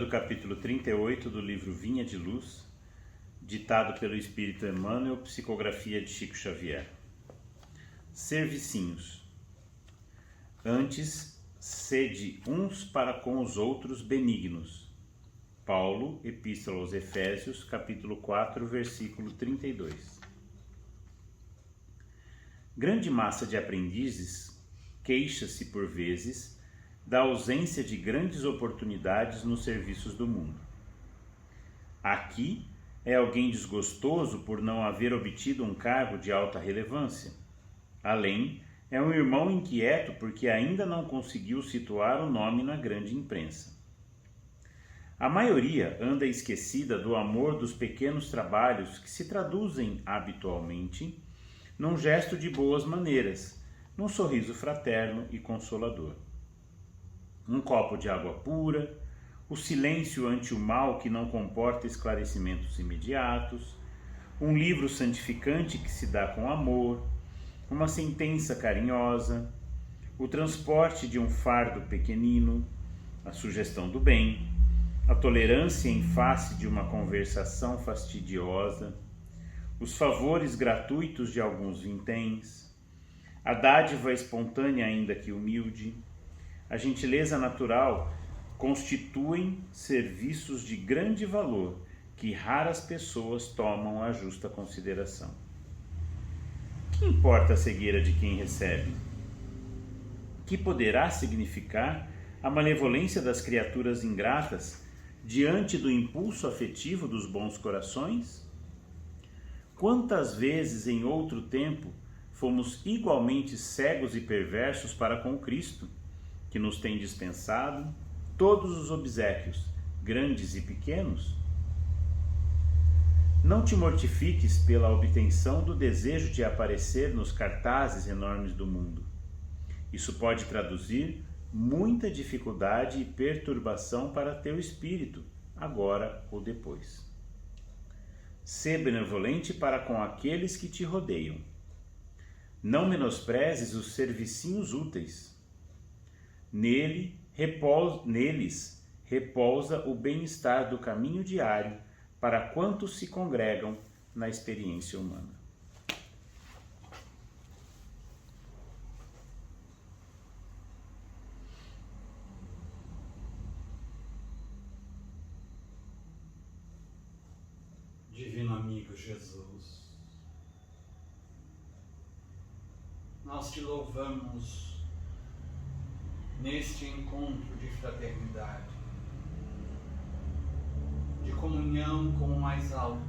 capítulo 38 do livro Vinha de Luz, ditado pelo Espírito Emmanuel, psicografia de Chico Xavier. Servicinhos. Antes, sede uns para com os outros benignos. Paulo, Epístola aos Efésios, capítulo 4, versículo 32. Grande massa de aprendizes queixa-se por vezes da ausência de grandes oportunidades nos serviços do mundo. Aqui é alguém desgostoso por não haver obtido um cargo de alta relevância. Além, é um irmão inquieto porque ainda não conseguiu situar o nome na grande imprensa. A maioria anda esquecida do amor dos pequenos trabalhos que se traduzem habitualmente num gesto de boas maneiras, num sorriso fraterno e consolador. Um copo de água pura, o silêncio ante o mal que não comporta esclarecimentos imediatos, um livro santificante que se dá com amor, uma sentença carinhosa, o transporte de um fardo pequenino, a sugestão do bem, a tolerância em face de uma conversação fastidiosa, os favores gratuitos de alguns vinténs, a dádiva espontânea ainda que humilde, a gentileza natural constituem serviços de grande valor que raras pessoas tomam à justa consideração. Que importa a cegueira de quem recebe? Que poderá significar a malevolência das criaturas ingratas diante do impulso afetivo dos bons corações? Quantas vezes em outro tempo fomos igualmente cegos e perversos para com Cristo, que nos tem dispensado todos os obséquios, grandes e pequenos? Não te mortifiques pela obtenção do desejo de aparecer nos cartazes enormes do mundo. Isso pode traduzir muita dificuldade e perturbação para teu espírito, agora ou depois. Sê benevolente para com aqueles que te rodeiam. Não menosprezes os servicinhos úteis. Neles repousa o bem-estar do caminho diário para quantos se congregam na experiência humana. Divino amigo Jesus, nós te louvamos neste encontro de fraternidade, de comunhão com o mais alto,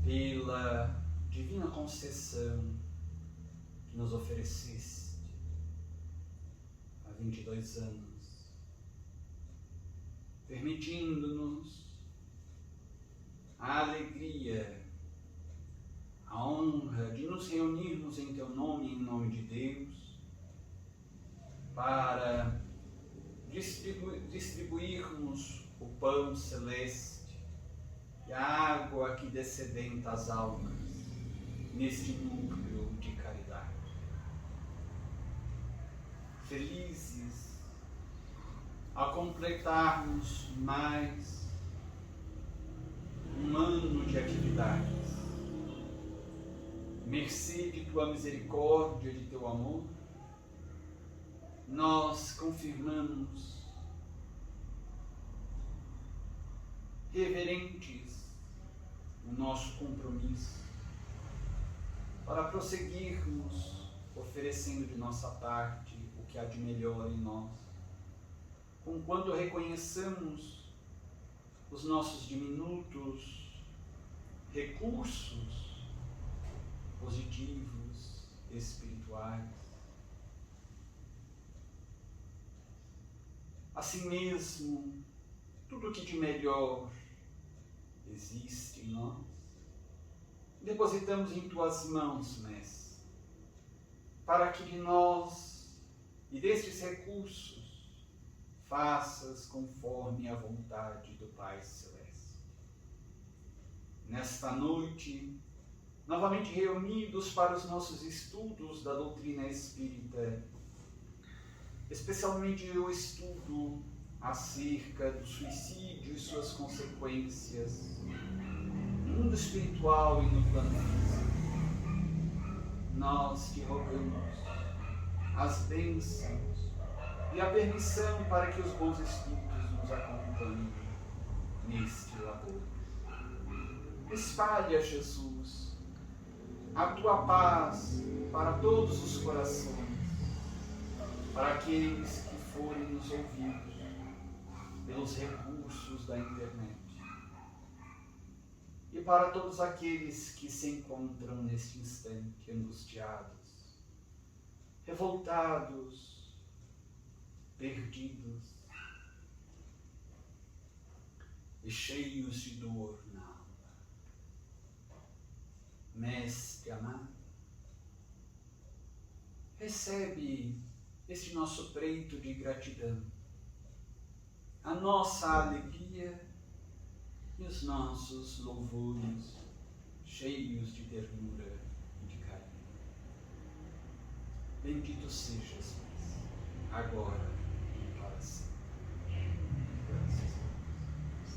pela divina concessão que nos ofereceste há 22 anos, permitindo-nos a alegria, a honra de nos reunirmos em teu nome e em nome de Deus, para distribuirmos o pão celeste e a água que descedenta as almas neste núcleo de caridade. Felizes a completarmos mais um ano de atividades, mercê de tua misericórdia e de teu amor, nós confirmamos, reverentes, o nosso compromisso para prosseguirmos oferecendo de nossa parte o que há de melhor em nós, conquanto reconheçamos os nossos diminutos recursos positivos, espirituais. Assim mesmo, tudo o que de melhor existe em nós, depositamos em tuas mãos, Mestre, para que de nós e destes recursos faças conforme a vontade do Pai Celeste. Nesta noite, novamente reunidos para os nossos estudos da doutrina espírita, especialmente o estudo acerca do suicídio e suas consequências no mundo espiritual e no plano físico. Nós te rogamos as bênçãos e a permissão para que os bons espíritos nos acompanhem neste labor. Espalha, Jesus, a tua paz para todos os corações, para aqueles que forem nos ouvidos pelos recursos da internet e para todos aqueles que se encontram neste instante angustiados, revoltados, perdidos e cheios de dor na alma. Mestre amado, recebe este nosso preito de gratidão, a nossa alegria e os nossos louvores cheios de ternura e de carinho. Bendito sejas, agora e para sempre. Graças a Deus.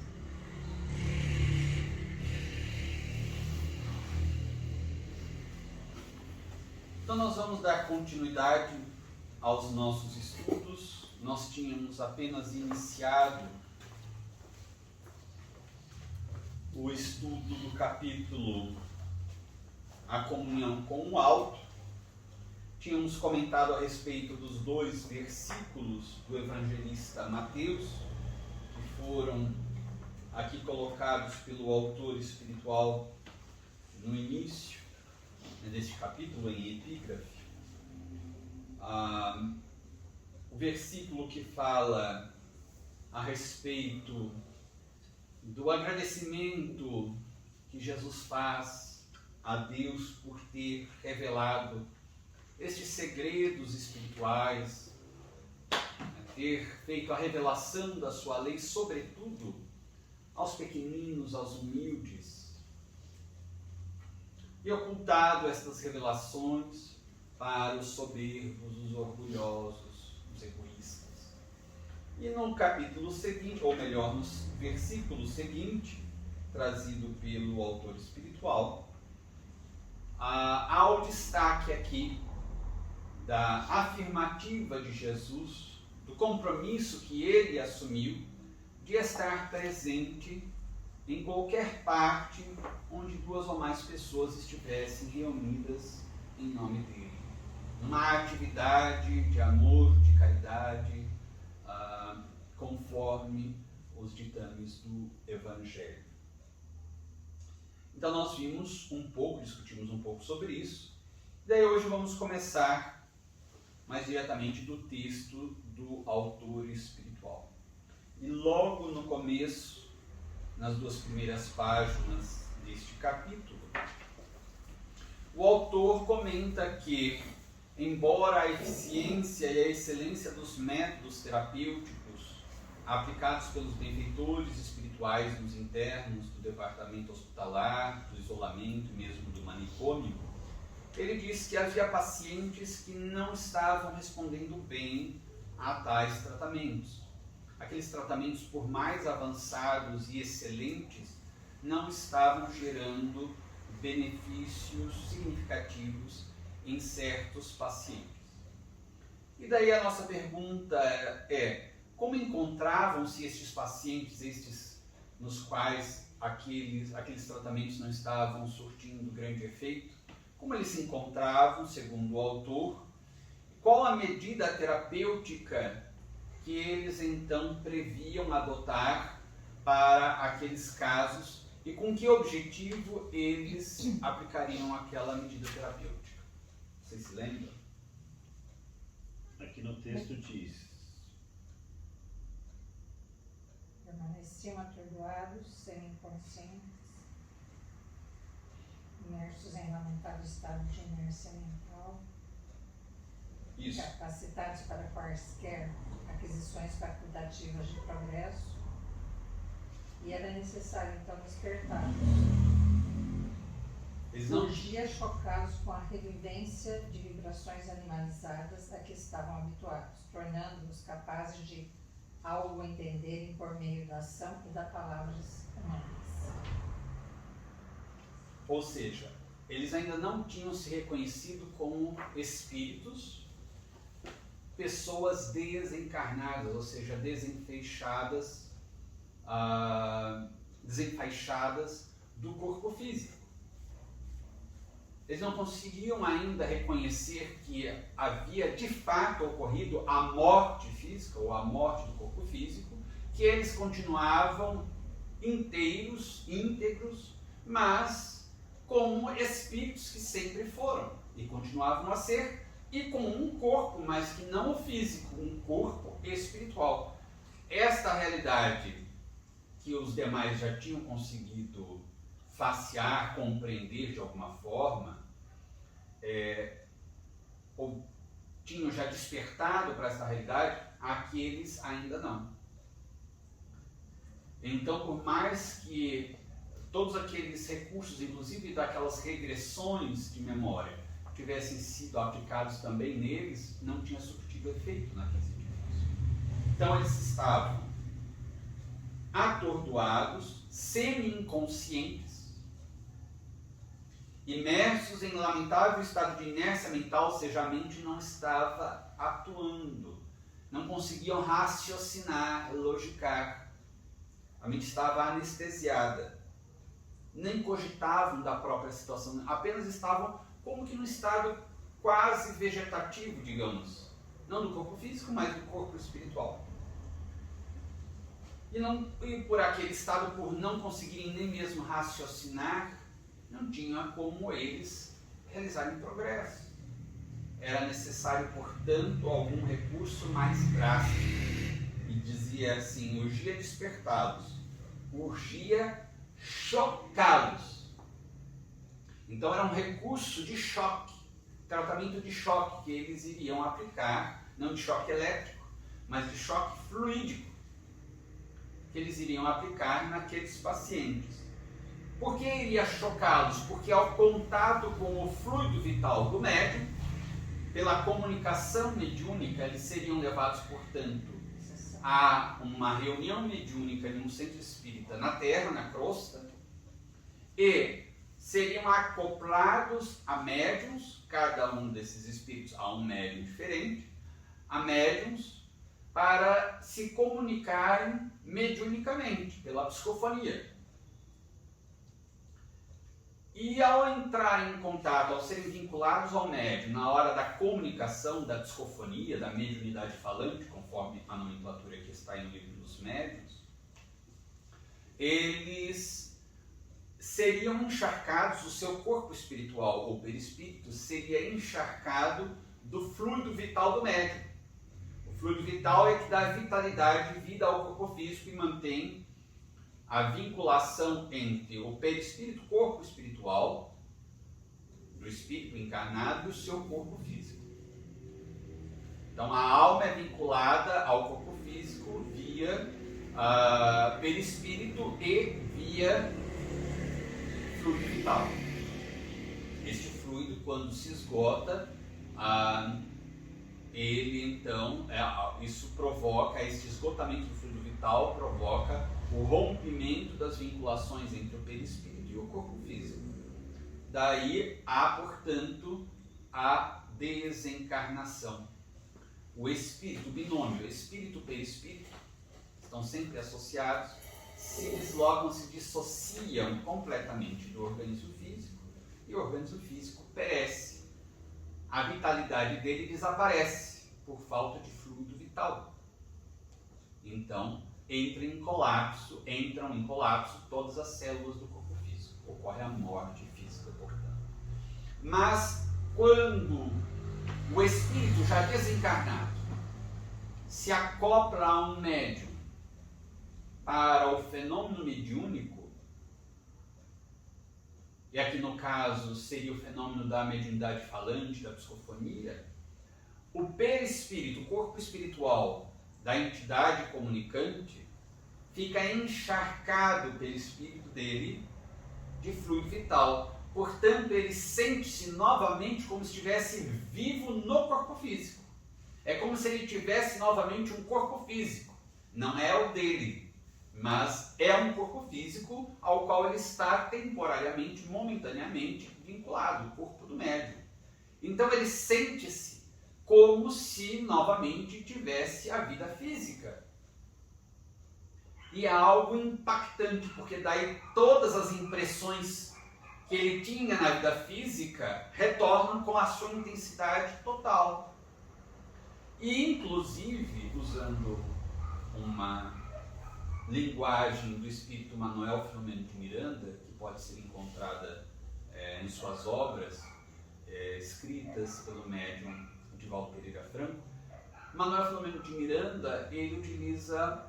Então nós vamos dar continuidade aos nossos estudos. Nós tínhamos apenas iniciado o estudo do capítulo A Comunhão com o Alto. Tínhamos comentado a respeito dos 2 versículos do evangelista Mateus, que foram aqui colocados pelo autor espiritual no início deste capítulo, em epígrafe. O versículo que fala a respeito do agradecimento que Jesus faz a Deus por ter revelado estes segredos espirituais, ter feito a revelação da sua lei, sobretudo aos pequeninos, aos humildes, e ocultado estas revelações para os soberbos, os orgulhosos, os egoístas. E no capítulo seguinte, ou melhor, no versículo seguinte, trazido pelo autor espiritual, há o destaque aqui da afirmativa de Jesus, do compromisso que ele assumiu de estar presente em qualquer parte onde 2 ou mais pessoas estivessem reunidas em nome dele. Uma atividade de amor, de caridade, conforme os ditames do Evangelho. Então nós discutimos um pouco sobre isso. Daí hoje vamos começar mais diretamente do texto do autor espiritual. E logo no começo, nas 2 primeiras páginas deste capítulo, o autor comenta que, embora a eficiência e a excelência dos métodos terapêuticos aplicados pelos benfeitores espirituais nos internos do departamento hospitalar, do isolamento e mesmo do manicômio, ele diz que havia pacientes que não estavam respondendo bem a tais tratamentos. Aqueles tratamentos, por mais avançados e excelentes, não estavam gerando benefícios significativos em certos pacientes. E daí a nossa pergunta é: como encontravam-se estes pacientes, estes nos quais aqueles tratamentos não estavam surtindo grande efeito? Como eles se encontravam, segundo o autor? Qual a medida terapêutica que eles então previam adotar para aqueles casos e com que objetivo eles aplicariam aquela medida terapêutica? Vocês se lembram? Aqui no texto diz: permaneciam atordoados, semi-inconscientes, imersos em lamentável estado de inércia mental, Isso. capacitados para quaisquer aquisições facultativas de progresso, e era necessário então despertá-los. Eles não podia chocá-los com a revivência de vibrações animalizadas a que estavam habituados, tornando-os capazes de algo entenderem por meio da ação e das palavras humanas. Ou seja, eles ainda não tinham se reconhecido como espíritos, pessoas desencarnadas, ou seja, desenfaixadas do corpo físico. Eles não conseguiam ainda reconhecer que havia de fato ocorrido a morte física, ou a morte do corpo físico, que eles continuavam íntegros, mas como espíritos que sempre foram e continuavam a ser, e com um corpo, mas que não o físico, um corpo espiritual. Esta realidade que os demais já tinham conseguido facear, compreender de alguma forma, ou tinham já despertado para essa realidade, aqueles ainda não. Então, por mais que todos aqueles recursos, inclusive daquelas regressões de memória, tivessem sido aplicados também neles, não tinha surtido efeito naqueles indivíduos. Então, eles estavam atordoados, semi-inconscientes, imersos em lamentável estado de inércia mental, ou seja, a mente não estava atuando, não conseguiam raciocinar, logicar, a mente estava anestesiada, nem cogitavam da própria situação, apenas estavam como que num estado quase vegetativo, digamos, não do corpo físico, mas do corpo espiritual. E por aquele estado, por não conseguirem nem mesmo raciocinar, não tinha como eles realizarem progresso. Era necessário, portanto, algum recurso mais drástico. E dizia assim, urgia despertá-los, urgia chocá-los. Então era um recurso de choque, tratamento de choque que eles iriam aplicar, não de choque elétrico, mas de choque fluídico, que eles iriam aplicar naqueles pacientes. Por que iria chocá-los? Porque ao contato com o fluido vital do médium, pela comunicação mediúnica, eles seriam levados, portanto, a uma reunião mediúnica em um centro espírita na Terra, na crosta, e seriam acoplados a médiuns, cada um desses espíritos a um médium diferente, a médiuns para se comunicarem mediunicamente, pela psicofonia. E ao entrarem em contato, ao serem vinculados ao médium, na hora da comunicação, da psicofonia, da mediunidade falante, conforme a nomenclatura que está no livro dos médiuns, eles seriam encharcados, o seu corpo espiritual ou perispírito seria encharcado do fluido vital do médium. O fluido vital é que dá vitalidade e vida ao corpo físico e mantém a vinculação entre o perispírito, corpo espiritual, do espírito encarnado e o seu corpo físico. Então a alma é vinculada ao corpo físico via perispírito e via fluido vital. Este fluido, quando se esgota, ele então, isso provoca, este esgotamento do fluido vital provoca o rompimento das vinculações entre o perispírito e o corpo físico. Daí há, portanto, a desencarnação. O espírito, o binômio, espírito e perispírito, estão sempre associados, se deslocam, se dissociam completamente do organismo físico, e o organismo físico perece. A vitalidade dele desaparece por falta de fluido vital. Então, entram em colapso todas as células do corpo físico. Ocorre a morte física, portanto. Mas, quando o espírito já desencarnado se acopla a um médium para o fenômeno mediúnico, e aqui no caso seria o fenômeno da mediunidade falante, da psicofonia, o perispírito, o corpo espiritual da entidade comunicante, fica encharcado pelo espírito dele de fluido vital, Portanto, ele sente-se novamente como se estivesse vivo no corpo físico. É como se ele tivesse novamente um corpo físico. Não é o dele, mas é um corpo físico ao qual ele está temporariamente, momentaneamente vinculado, o corpo do médium. Então ele sente-se como se novamente tivesse a vida física. E é algo impactante, porque daí todas as impressões que ele tinha na vida física retornam com a sua intensidade total. E inclusive, usando uma linguagem do espírito Manuel Filomeno de Miranda, que pode ser encontrada em suas obras, escritas pelo médium Divaldo Pereira Franco, Manuel Filomeno de Miranda, ele utiliza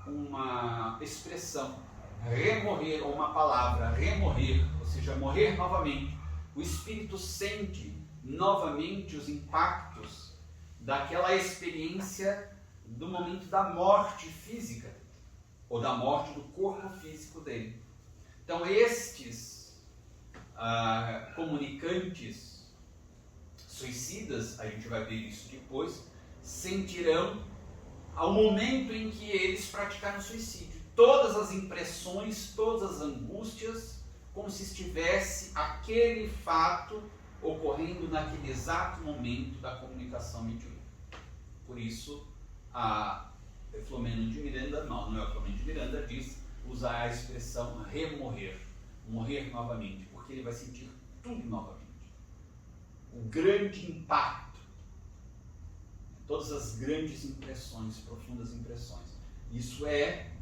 uma expressão, remorrer, ou uma palavra, remorrer, ou seja, morrer novamente. O espírito sente novamente os impactos daquela experiência do momento da morte física, ou da morte do corpo físico dele. Então estes comunicantes suicidas, a gente vai ver isso depois, sentirão ao momento em que eles praticaram suicídio todas as impressões, todas as angústias, como se estivesse aquele fato ocorrendo naquele exato momento da comunicação mediúnica. Por isso, Filomeno de Miranda, não é Filomeno de Miranda, diz usar a expressão remorrer, morrer novamente, porque ele vai sentir tudo novamente. O grande impacto, todas as grandes impressões, profundas impressões. Isso é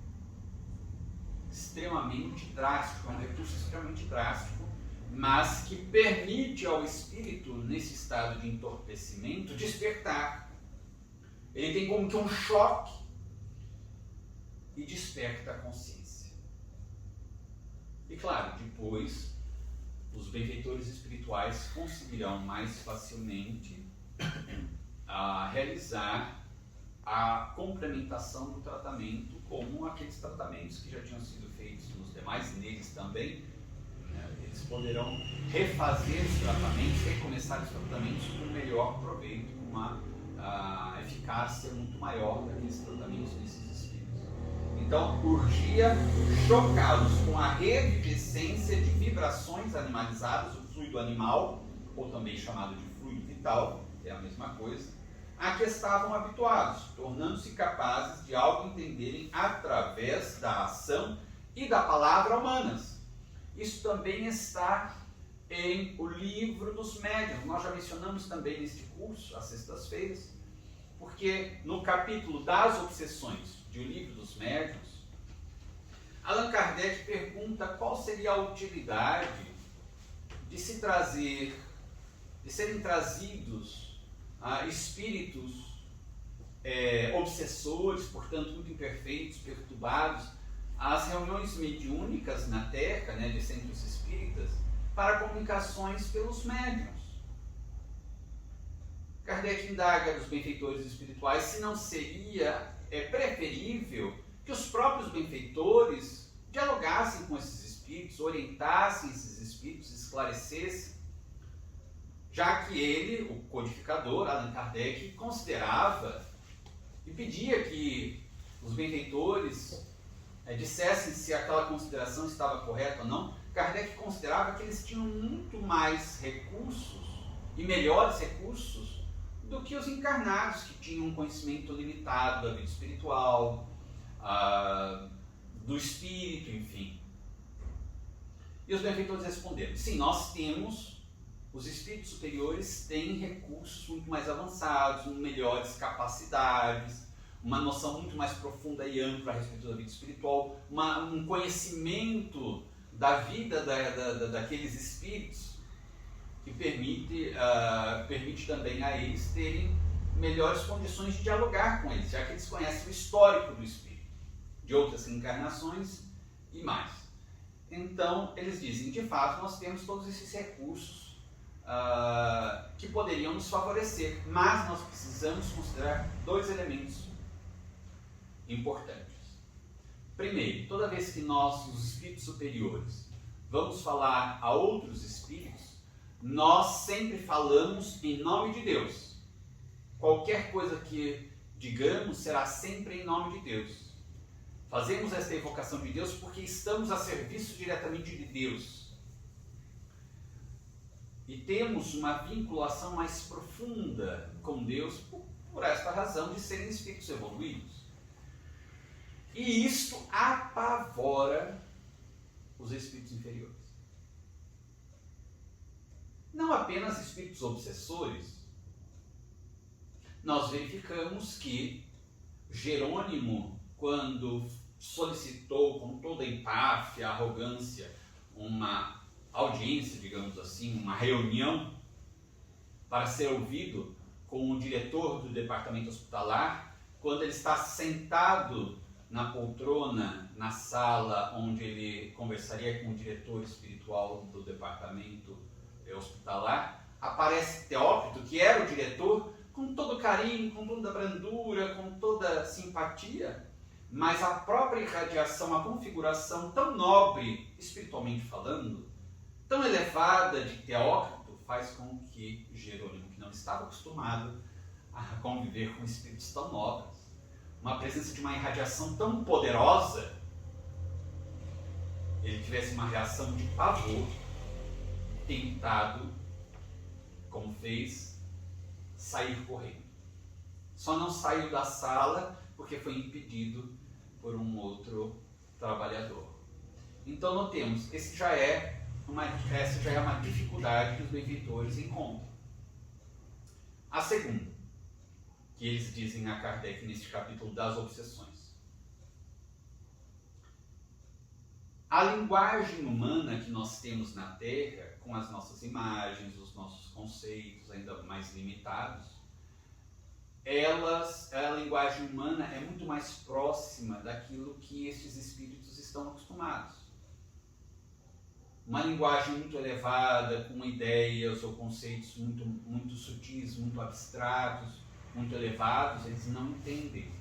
extremamente drástico, é um recurso extremamente drástico, mas que permite ao espírito, nesse estado de entorpecimento, despertar. Ele tem como que um choque e desperta a consciência. E claro, depois, os benfeitores espirituais conseguirão mais facilmente realizar a complementação do tratamento, como aqueles tratamentos que já tinham sido feitos nos demais, neles também. Eles poderão refazer os tratamentos, recomeçar os tratamentos com melhor proveito, com uma eficácia muito maior daqueles tratamentos desses espíritos. Então, urgia chocá-los com a revivescência de vibrações animalizadas, o fluido animal, ou também chamado de fluido vital, que é a mesma coisa, a que estavam habituados, tornando-se capazes de algo entenderem através da ação e da palavra humanas. Isso também está em O Livro dos Médiuns. Nós já mencionamos também neste curso, às sextas-feiras, porque no capítulo das obsessões de O Livro dos Médiuns, Allan Kardec pergunta qual seria a utilidade de se trazer, de serem trazidos espíritos obsessores, portanto muito imperfeitos, perturbados, às reuniões mediúnicas na Terra, de centros espíritas, para comunicações pelos médiuns. Kardec indaga dos benfeitores espirituais se não seria preferível que os próprios benfeitores dialogassem com esses espíritos, orientassem esses espíritos, esclarecessem, já que ele, o codificador, Allan Kardec, considerava e pedia que os benfeitores dissessem se aquela consideração estava correta ou não. Kardec considerava que eles tinham muito mais recursos e melhores recursos do que os encarnados, que tinham um conhecimento limitado da vida espiritual, do espírito, enfim. E os benfeitores responderam: sim, nós temos, os espíritos superiores têm recursos muito mais avançados, melhores capacidades, uma noção muito mais profunda e ampla a respeito da vida espiritual, um conhecimento da vida daqueles espíritos que permite também a eles terem melhores condições de dialogar com eles, já que eles conhecem o histórico do espírito, de outras encarnações e mais. Então, eles dizem, de fato, nós temos todos esses recursos que poderiam nos favorecer, mas nós precisamos considerar dois elementos importantes. Primeiro, toda vez que nós, os espíritos superiores, vamos falar a outros espíritos, nós sempre falamos em nome de Deus. Qualquer coisa que digamos será sempre em nome de Deus. Fazemos esta evocação de Deus porque estamos a serviço diretamente de Deus. E temos uma vinculação mais profunda com Deus por esta razão de serem espíritos evoluídos. E isto apavora os espíritos inferiores. Não apenas espíritos obsessores. Nós verificamos que Jerônimo, quando solicitou com toda a empáfia, arrogância, uma audiência, digamos assim, uma reunião para ser ouvido com o diretor do departamento hospitalar, quando ele está sentado na poltrona, na sala onde ele conversaria com o diretor espiritual do departamento hospitalar, aparece Teócrito, que era o diretor, com todo carinho, com toda brandura, com toda simpatia, mas a própria irradiação, a configuração tão nobre, espiritualmente falando, tão elevada de Teócrito, faz com que Jerônimo, que não estava acostumado a conviver com espíritos tão nobres, uma presença de uma irradiação tão poderosa, ele tivesse uma reação de pavor, tentado, como fez, sair correndo. Só não saiu da sala porque foi impedido por um outro trabalhador. Então notemos, essa já é uma dificuldade que os benfeitores encontram. A segunda, que eles dizem a Kardec neste capítulo das obsessões. A linguagem humana que nós temos na Terra, com as nossas imagens, os nossos conceitos ainda mais limitados, a linguagem humana é muito mais próxima daquilo que estes espíritos estão acostumados. Uma linguagem muito elevada, com ideias ou conceitos muito sutis, muito abstratos, muito elevados, eles não entendem.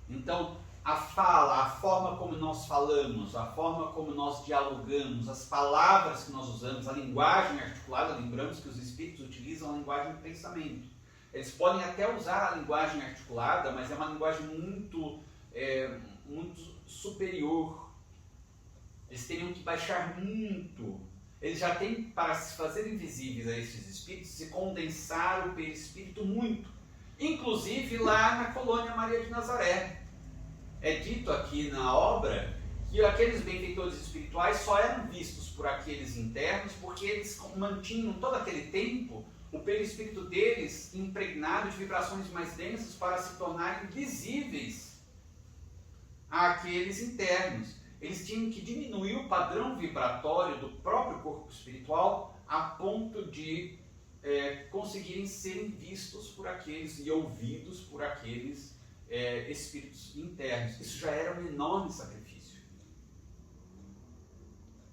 Então, a fala, a forma como nós falamos, a forma como nós dialogamos, as palavras que nós usamos, a linguagem articulada, lembramos que os espíritos utilizam a linguagem do pensamento. Eles podem até usar a linguagem articulada, mas é uma linguagem muito superior. Eles teriam que baixar muito. Eles já têm, para se fazerem visíveis a estes espíritos, se condensar o perispírito muito. Inclusive lá na colônia Maria de Nazaré. É dito aqui na obra que aqueles benfeitores espirituais só eram vistos por aqueles internos porque eles mantinham todo aquele tempo o perispírito deles impregnado de vibrações mais densas para se tornarem visíveis àqueles internos. Eles tinham que diminuir o padrão vibratório do próprio corpo espiritual a ponto de conseguirem serem vistos por aqueles e ouvidos por aqueles espíritos internos. Isso já era um enorme sacrifício,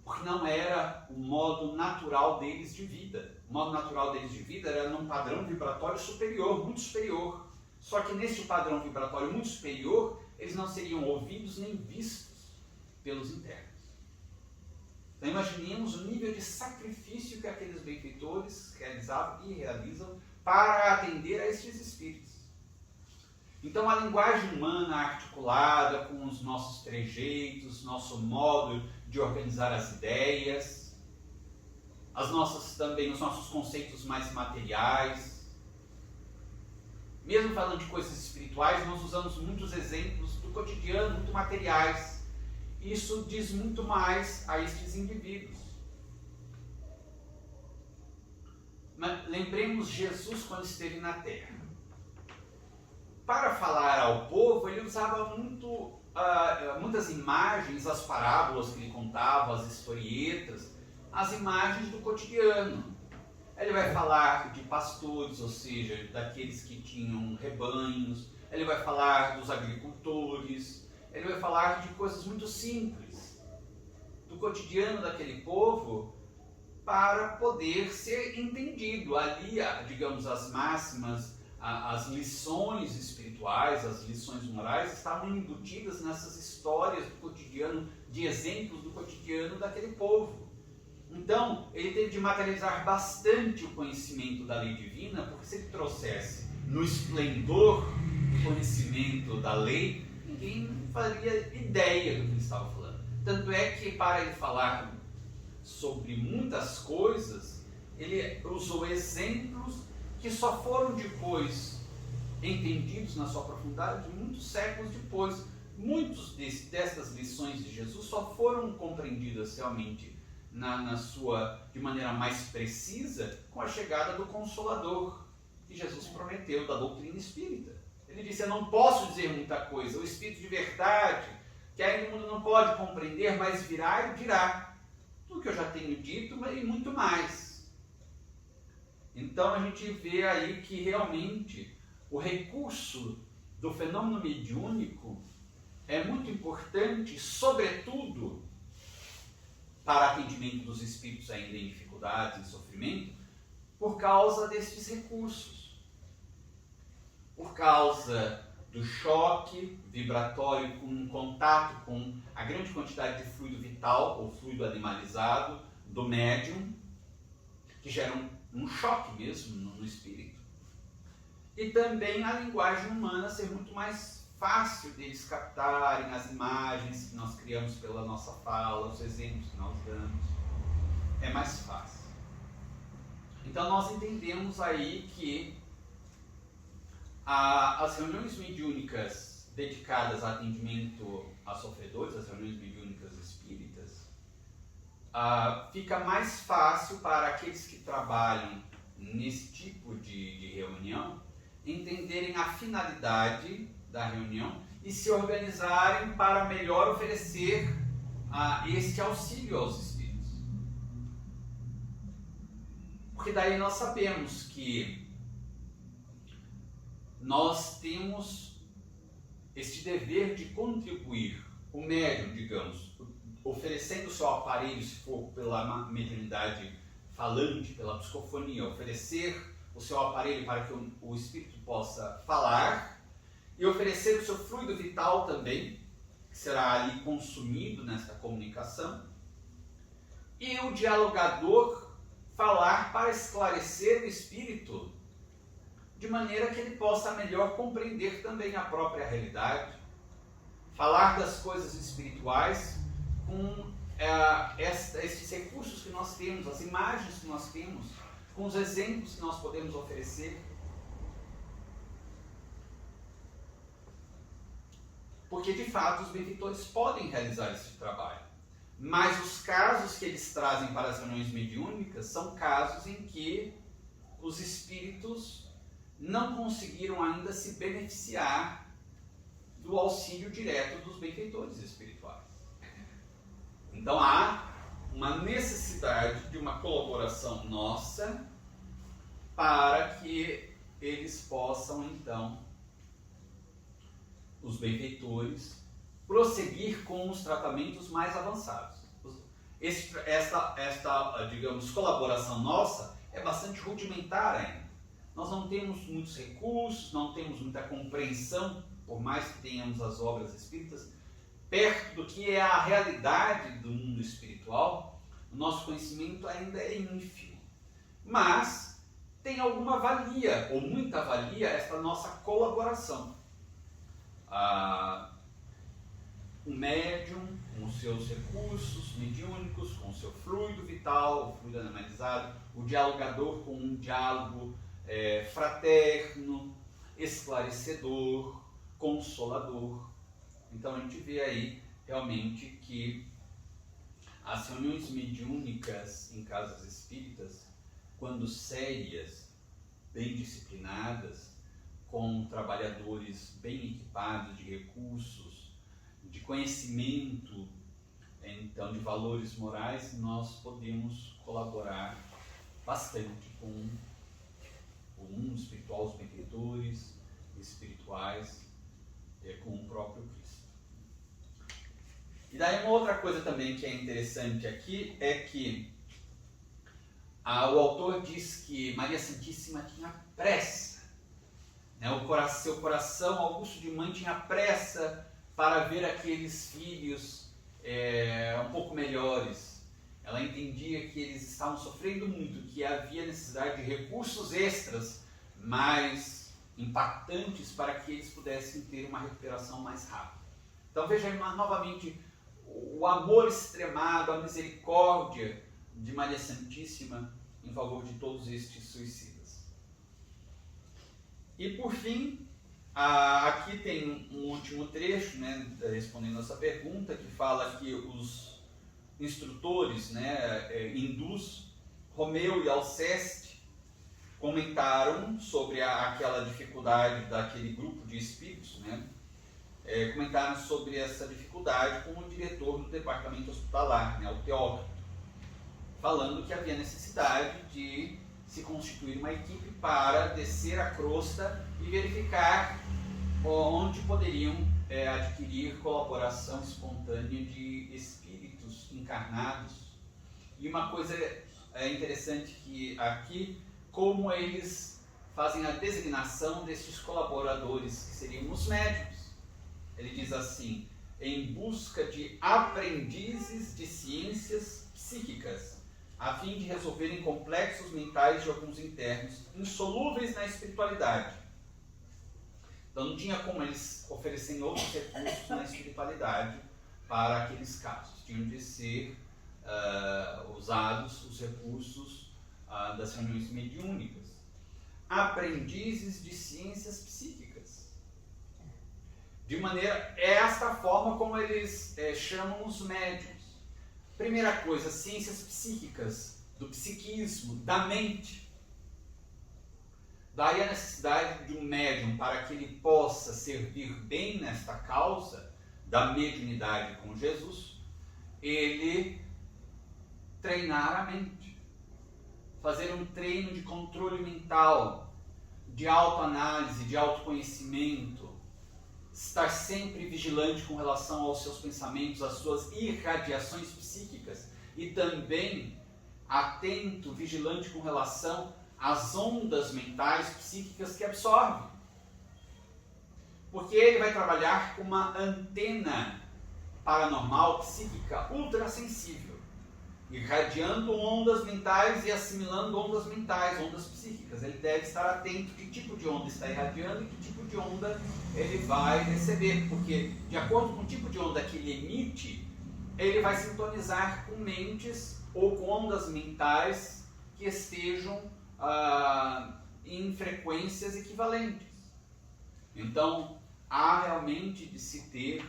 porque não era o modo natural deles de vida. O modo natural deles de vida era num padrão vibratório superior, muito superior. Só que neste padrão vibratório muito superior, eles não seriam ouvidos nem vistos pelos internos. Então imaginemos o nível de sacrifício que aqueles benfeitores realizavam e realizam para atender a estes espíritos. Então a linguagem humana articulada com os nossos trejeitos, nosso modo de organizar as ideias, os nossos conceitos mais materiais, mesmo falando de coisas espirituais, nós usamos muitos exemplos do cotidiano, muito materiais. Isso diz muito mais a estes indivíduos. Mas lembremos Jesus quando esteve na Terra. Para falar ao povo, ele usava muitas imagens, as parábolas que ele contava, as historietas, as imagens do cotidiano. Ele vai falar de pastores, ou seja, daqueles que tinham rebanhos. Ele vai falar dos agricultores. Ele vai falar de coisas muito simples, do cotidiano daquele povo, para poder ser entendido. Ali, digamos, as máximas, as lições espirituais, as lições morais estavam embutidas nessas histórias do cotidiano, de exemplos do cotidiano daquele povo. Então, ele teve de materializar bastante o conhecimento da lei divina, porque se ele trouxesse no esplendor do conhecimento da lei, ninguém faria ideia do que ele estava falando. Tanto é que, para ele falar sobre muitas coisas, ele usou exemplos que só foram depois entendidos na sua profundidade muitos séculos depois. Muitas dessas lições de Jesus só foram compreendidas realmente de maneira mais precisa com a chegada do Consolador que Jesus prometeu, da doutrina espírita. Ele disse: eu não posso dizer muita coisa, o Espírito de verdade, que ainda o mundo não pode compreender, mas virá e dirá tudo que eu já tenho dito, mas muito mais. Então a gente vê aí que realmente o recurso do fenômeno mediúnico é muito importante, sobretudo para atendimento dos espíritos ainda em dificuldades, em sofrimento, por causa desses recursos. Por causa do choque vibratório com contato com a grande quantidade de fluido vital, ou fluido animalizado, do médium, que gera um choque mesmo no espírito. E também a linguagem humana ser muito mais fácil deles captarem as imagens que nós criamos pela nossa fala, os exemplos que nós damos. É mais fácil. Então nós entendemos aí que as reuniões mediúnicas dedicadas a atendimento a sofredores, as reuniões mediúnicas espíritas, fica mais fácil para aqueles que trabalham nesse tipo de reunião entenderem a finalidade da reunião e se organizarem para melhor oferecer este auxílio aos espíritos. Porque daí nós sabemos que nós temos este dever de contribuir, o médium, digamos, oferecendo o seu aparelho, se for pela mediunidade falante, pela psicofonia, oferecer o seu aparelho para que o espírito possa falar e oferecer o seu fluido vital também, que será ali consumido nessa comunicação, e o dialogador falar para esclarecer o espírito de maneira que ele possa melhor compreender também a própria realidade, falar das coisas espirituais com esses recursos que nós temos, as imagens que nós temos, com os exemplos que nós podemos oferecer. Porque, de fato, os benfeitores podem realizar esse trabalho. Mas os casos que eles trazem para as reuniões mediúnicas são casos em que os espíritos não conseguiram ainda se beneficiar do auxílio direto dos benfeitores espirituais. Então há uma necessidade de uma colaboração nossa para que eles possam, então, os benfeitores, prosseguir com os tratamentos mais avançados. Esta, digamos, colaboração nossa é bastante rudimentar ainda. Nós não temos muitos recursos, não temos muita compreensão, por mais que tenhamos as obras espíritas, perto do que é a realidade do mundo espiritual. O nosso conhecimento ainda é ínfimo. Mas tem alguma valia, ou muita valia, esta nossa colaboração. O médium, com os seus recursos mediúnicos, com o seu fluido vital, o fluido animalizado, o dialogador com um diálogo fraterno, esclarecedor, consolador. Então a gente vê aí realmente que as reuniões mediúnicas em casas espíritas, quando sérias, bem disciplinadas, com trabalhadores bem equipados de recursos, de conhecimento, então de valores morais, nós podemos colaborar bastante com o mundo espiritual, os benfeitores espirituais, com o próprio Cristo. E daí uma outra coisa também que é interessante aqui é que o autor diz que Maria Santíssima tinha pressa Seu coração, Augusto de Mãe, tinha pressa para ver aqueles filhos um pouco melhores. Ela entendia que eles estavam sofrendo muito, que havia necessidade de recursos extras mais impactantes para que eles pudessem ter uma recuperação mais rápida. Então veja aí novamente o amor extremado, a misericórdia de Maria Santíssima em favor de todos estes suicidas. E por fim, aqui tem um último trecho, né, respondendo essa pergunta, que fala que os instrutores, né, hindus, Romeu e Alceste, comentaram sobre aquela dificuldade daquele grupo de espíritos, né, comentaram sobre essa dificuldade com o diretor do departamento hospitalar, né, o Teócrito, falando que havia necessidade de se constituir uma equipe para descer a crosta e verificar onde poderiam adquirir colaboração espontânea de espíritos encarnados. E uma coisa interessante que aqui, como eles fazem a designação desses colaboradores, que seriam os médiuns. Ele diz assim: em busca de aprendizes de ciências psíquicas, a fim de resolverem complexos mentais de alguns internos, insolúveis na espiritualidade. Então não tinha como eles oferecerem outros recursos na espiritualidade para aqueles casos. Tinham de ser usados os recursos das reuniões mediúnicas. Aprendizes de ciências psíquicas. De maneira, esta forma como eles chamam os médiuns. Primeira coisa, ciências psíquicas, do psiquismo, da mente. Daí a necessidade de um médium para que ele possa servir bem nesta causa da mediunidade com Jesus, ele treinar a mente, fazer um treino de controle mental, de autoanálise, de autoconhecimento, estar sempre vigilante com relação aos seus pensamentos, às suas irradiações psíquicas e também atento, vigilante com relação às ondas mentais psíquicas que absorve. Porque ele vai trabalhar com uma antena paranormal psíquica ultrassensível, irradiando ondas mentais e assimilando ondas mentais, ondas psíquicas. Ele deve estar atento que tipo de onda está irradiando e que tipo de onda ele vai receber, porque de acordo com o tipo de onda que ele emite, ele vai sintonizar com mentes ou com ondas mentais que estejam em frequências equivalentes. Então, há realmente de se ter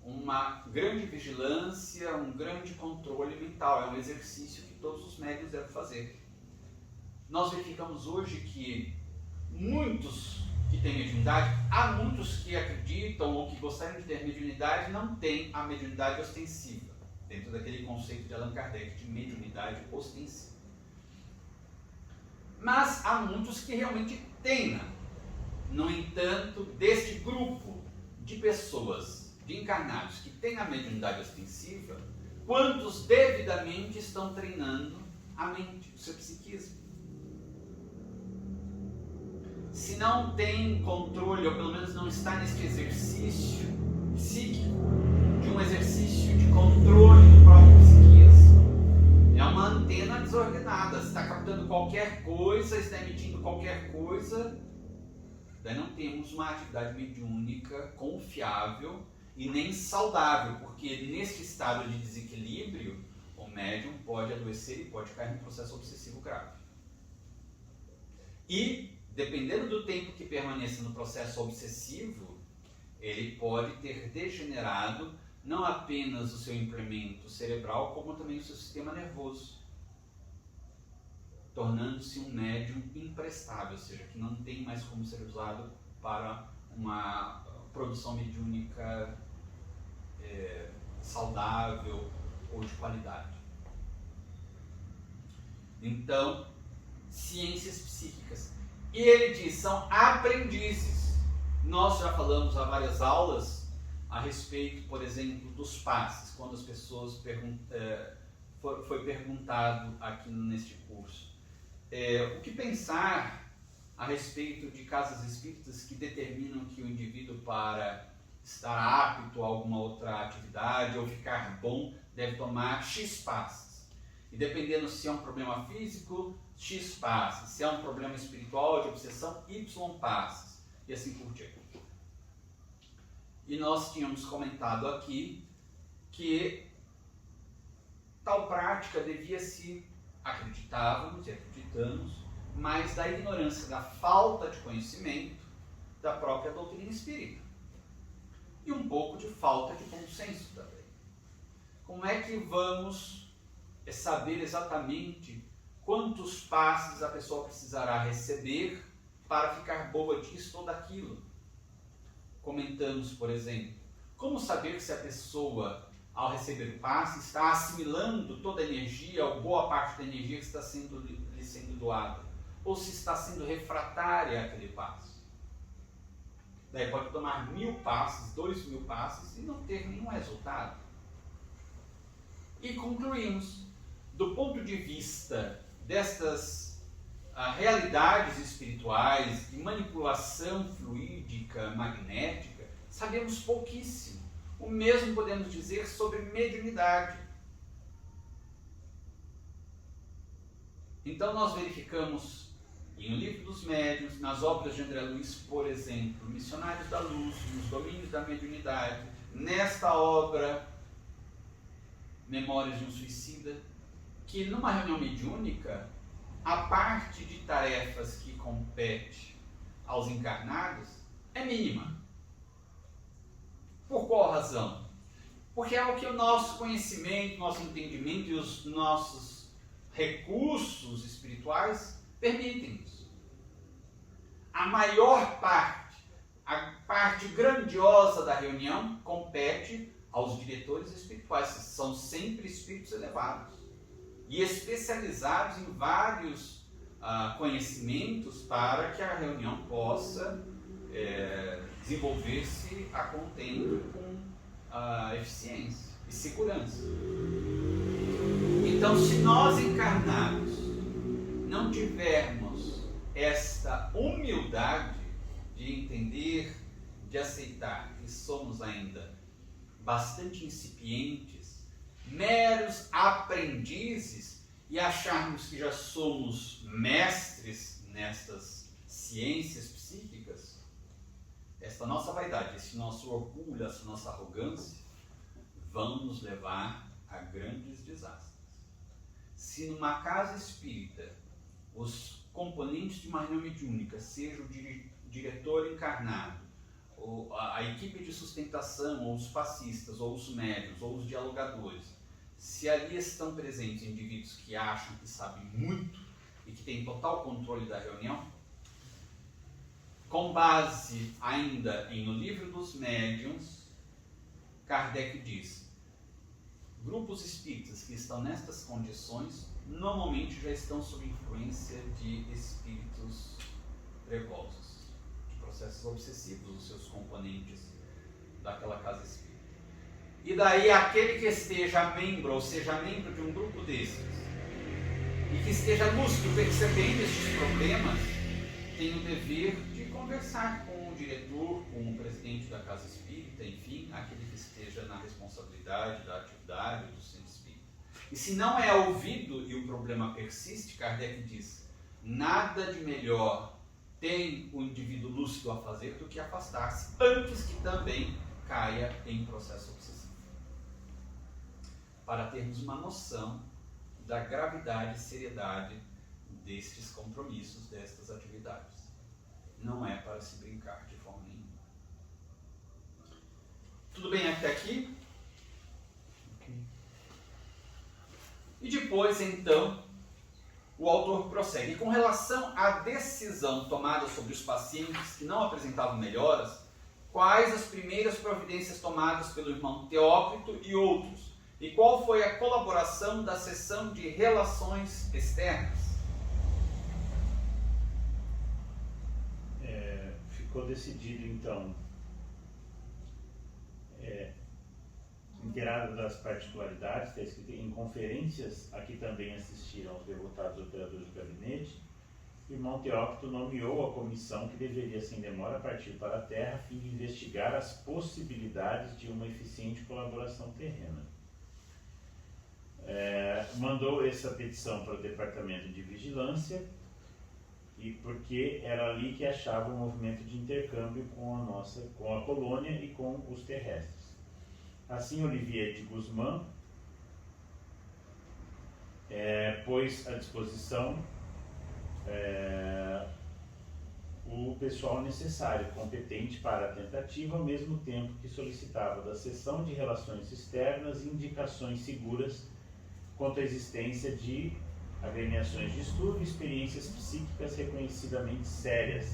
uma grande vigilância, um grande controle mental. É um exercício que todos os médiuns devem fazer. Nós verificamos hoje que muitos que têm mediunidade, há muitos que acreditam ou que gostariam de ter mediunidade, não têm a mediunidade ostensiva, dentro daquele conceito de Allan Kardec de mediunidade ostensiva. Mas há muitos que realmente têm. No entanto, deste grupo de pessoas, de encarnados que têm a mediunidade ostensiva, quantos devidamente estão treinando a mente, o seu psiquismo? Se não tem controle, ou pelo menos não está neste exercício psíquico, de um exercício de controle do próprio psiquismo, é uma antena desordenada, está captando qualquer coisa, está emitindo qualquer coisa, daí não temos uma atividade mediúnica confiável e nem saudável, porque neste estado de desequilíbrio, o médium pode adoecer e pode cair num processo obsessivo grave. E, dependendo do tempo que permaneça no processo obsessivo, ele pode ter degenerado não apenas o seu implemento cerebral, como também o seu sistema nervoso, tornando-se um médium imprestável, ou seja, que não tem mais como ser usado para uma produção mediúnica saudável ou de qualidade. Então, ciências psíquicas. E ele diz, são aprendizes. Nós já falamos há várias aulas a respeito, por exemplo, dos passes, quando as pessoas foi perguntado aqui neste curso. O que pensar a respeito de casas espíritas que determinam que o indivíduo, para estar apto a alguma outra atividade ou ficar bom, deve tomar X passes. E dependendo se é um problema físico, X passes. Se é um problema espiritual, de obsessão, Y passes. E assim por diante. E nós tínhamos comentado aqui que tal prática devia-se, acreditávamos e acreditamos, mas da ignorância, da falta de conhecimento da própria doutrina espírita. E um pouco de falta de bom senso também. Como é que vamos saber exatamente quantos passes a pessoa precisará receber para ficar boa disso ou daquilo? Comentamos, por exemplo, como saber se a pessoa, ao receber o passe, está assimilando toda a energia, ou boa parte da energia que está lhe sendo doada, ou se está sendo refratária àquele passe. Daí pode tomar 1000 passes, 2000 passes e não ter nenhum resultado. E concluímos, do ponto de vista destas realidades espirituais, de manipulação fluídica, magnética, sabemos pouquíssimo. O mesmo podemos dizer sobre mediunidade. Então nós verificamos em O Livro dos Médiuns, nas obras de André Luiz, por exemplo, Missionários da Luz, nos domínios da mediunidade, nesta obra Memórias de um Suicida, que numa reunião mediúnica, a parte de tarefas que compete aos encarnados é mínima. Por qual razão? Porque é o que o nosso conhecimento, nosso entendimento e os nossos recursos espirituais permitem-nos. A maior parte, a parte grandiosa da reunião, compete aos diretores espirituais, que são sempre espíritos elevados e especializados em vários conhecimentos para que a reunião possa desenvolver-se a contento com eficiência e segurança. Então, se nós encarnados não tivermos esta humildade de entender, de aceitar que somos ainda bastante incipientes, meros aprendizes, e acharmos que já somos mestres nestas ciências psíquicas, esta nossa vaidade, esse nosso orgulho, essa nossa arrogância vão nos levar a grandes desastres. Se numa casa espírita os componentes de uma reunião mediúnica, seja o diretor encarnado, ou a equipe de sustentação, ou os passistas, ou os médiuns, ou os dialogadores, se ali estão presentes indivíduos que acham que sabem muito e que têm total controle da reunião, com base ainda em O Livro dos Médiuns, Kardec diz: grupos espíritas que estão nestas condições normalmente já estão sob influência de espíritos trevosos, de processos obsessivos, os seus componentes daquela casa espírita. E daí aquele que esteja membro, ou seja, membro de um grupo desses, e que esteja lúcido, percebendo estes problemas, tem o dever de conversar com o diretor, com o presidente da casa espírita, enfim, aquele que esteja na responsabilidade da atividade do centro espírita. E se não é ouvido e o problema persiste, Kardec diz: nada de melhor tem o indivíduo lúcido a fazer do que afastar-se, antes que também caia em processo obsessivo. Para termos uma noção da gravidade e seriedade destes compromissos, destas atividades. Não é para se brincar de forma nenhuma. Tudo bem até aqui? E depois, então, o autor prossegue. Com relação à decisão tomada sobre os pacientes que não apresentavam melhoras, quais as primeiras providências tomadas pelo irmão Teócrito e outros? E qual foi a colaboração da seção de relações externas? Ficou decidido, então, inteirado das particularidades, está escrito em conferências, aqui também assistiram os devotados operadores do gabinete, o irmão Teócrito nomeou a comissão que deveria, sem demora, partir para a Terra a fim de investigar as possibilidades de uma eficiente colaboração terrena. Mandou essa petição para o Departamento de Vigilância, e porque era ali que achava o movimento de intercâmbio com a colônia e com os terrestres. Assim, Olivier de Guzmán pôs à disposição o pessoal necessário, competente para a tentativa, ao mesmo tempo que solicitava da seção de relações externas indicações seguras quanto à existência de agremiações de estudo e experiências psíquicas reconhecidamente sérias,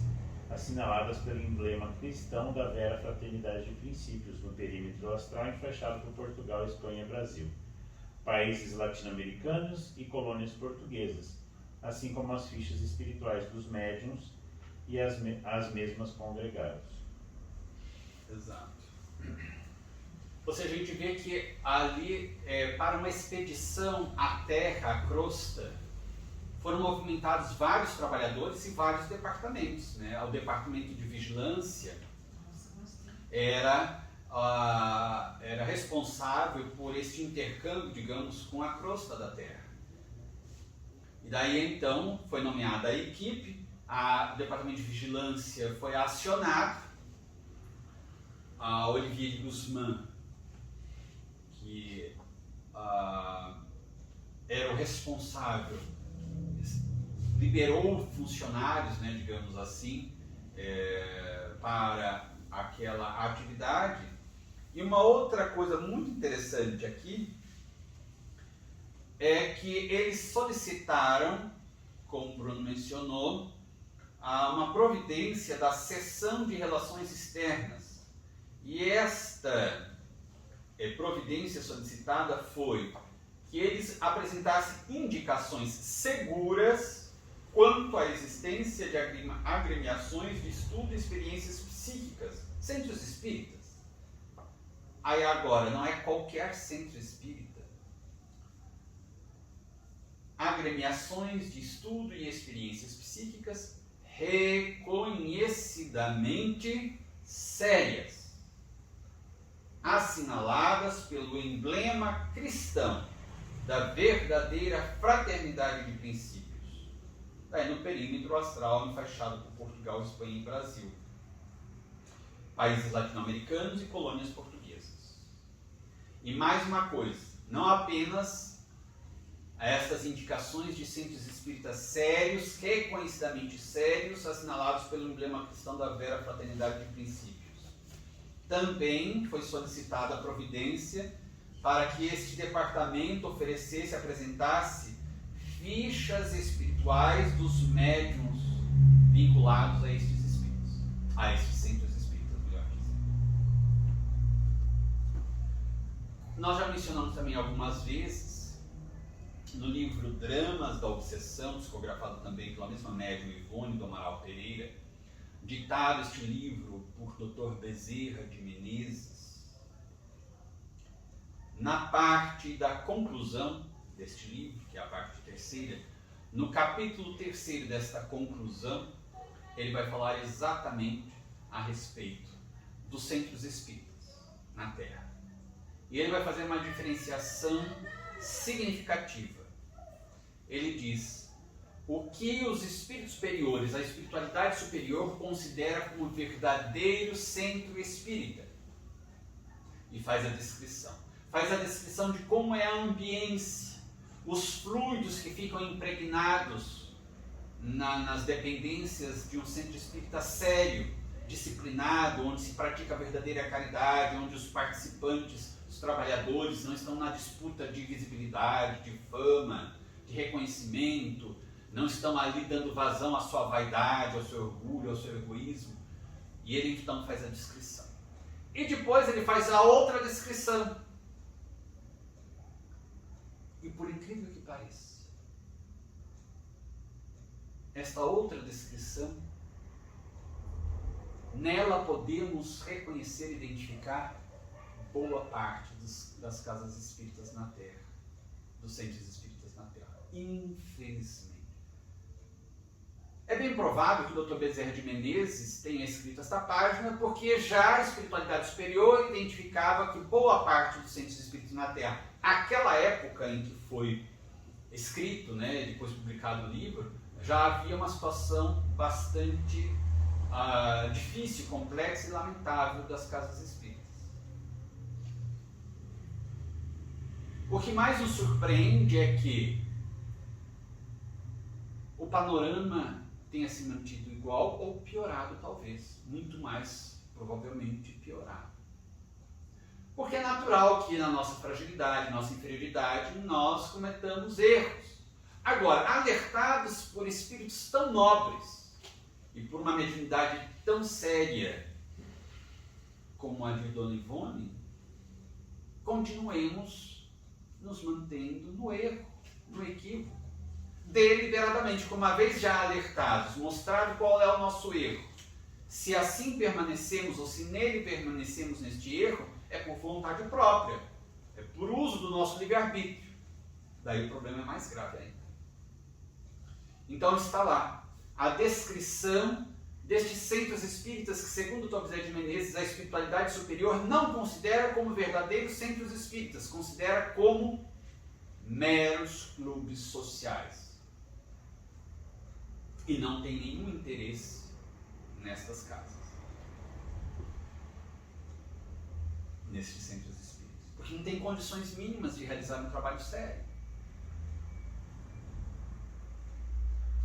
assinaladas pelo emblema cristão da Vera Fraternidade de Princípios, no perímetro astral enfaixado por Portugal, Espanha e Brasil, países latino-americanos e colônias portuguesas, assim como as fichas espirituais dos médiuns e as mesmas congregados. Exato. Ou seja, a gente vê que ali, para uma expedição à Terra, à crosta, foram movimentados vários trabalhadores e vários departamentos, né? O departamento de vigilância era responsável por este intercâmbio, digamos, com a crosta da Terra. E daí então foi nomeada a equipe, o departamento de vigilância foi acionado, a Olivier de Guzmán, que era o responsável, liberou funcionários, né, digamos assim, para aquela atividade. E uma outra coisa muito interessante aqui é que eles solicitaram, como o Bruno mencionou, uma providência da seção de relações externas. E esta providência solicitada foi que eles apresentassem indicações seguras quanto à existência de agremiações de estudo e experiências psíquicas, centros espíritas. Aí agora, não é qualquer centro espírita. Agremiações de estudo e experiências psíquicas reconhecidamente sérias, assinaladas pelo emblema cristão da verdadeira fraternidade de princípios, aí no perímetro astral enfaixado por Portugal, Espanha e Brasil, países latino-americanos e colônias portuguesas. E mais uma coisa, não apenas estas indicações de centros espíritas sérios, reconhecidamente sérios, assinalados pelo emblema cristão da Vera Fraternidade de Princípios. Também foi solicitada a providência para que este departamento apresentasse fichas espirituais dos médiuns vinculados a estes espíritos, a estes centros espíritas, melhor dizendo. Nós já mencionamos também algumas vezes, no livro Dramas da Obsessão, psicografado também pela mesma médium Ivone do Amaral Pereira, ditado este livro por Dr. Bezerra de Menezes, na parte da conclusão deste livro, que é a parte terceira, no capítulo 3º desta conclusão, ele vai falar exatamente a respeito dos centros espíritas na Terra. E ele vai fazer uma diferenciação significativa. Ele diz o que os espíritos superiores, a espiritualidade superior, considera como verdadeiro centro espírita. E faz a descrição. Faz a descrição de como é a ambiência, os fluidos que ficam impregnados nas dependências de um centro espírita sério, disciplinado, onde se pratica a verdadeira caridade, onde os participantes, os trabalhadores, não estão na disputa de visibilidade, de fama, de reconhecimento, não estão ali dando vazão à sua vaidade, ao seu orgulho, ao seu egoísmo. E ele então faz a descrição. E depois ele faz a outra descrição. E por incrível que pareça, esta outra descrição, nela podemos reconhecer e identificar boa parte das casas espíritas na Terra, dos centros espíritas na Terra. Infelizmente. É bem provável que o Dr. Bezerra de Menezes tenha escrito esta página, porque já a espiritualidade superior identificava que boa parte dos centros espíritas na Terra, aquela época em que foi escrito, né, depois publicado o livro, já havia uma situação bastante difícil, complexa e lamentável das casas espíritas. O que mais nos surpreende é que o panorama tenha se mantido igual ou piorado, talvez. Muito mais, provavelmente, piorado. Porque é natural que na nossa fragilidade, nossa inferioridade, nós cometamos erros. Agora, alertados por espíritos tão nobres e por uma mediunidade tão séria como a de Dona Ivone, continuemos nos mantendo no erro, no equívoco. Deliberadamente, como uma vez já alertados, mostrado qual é o nosso erro. Se assim permanecemos, ou se nele permanecemos neste erro, é por vontade própria, é por uso do nosso livre-arbítrio. Daí o problema é mais grave ainda. Então está lá a descrição destes centros espíritas que, segundo Dr. Bezerra de Menezes, a espiritualidade superior não considera como verdadeiros centros espíritas, considera como meros clubes sociais. E não tem nenhum interesse nestas casas, nestes centros espíritas, porque não tem condições mínimas de realizar um trabalho sério.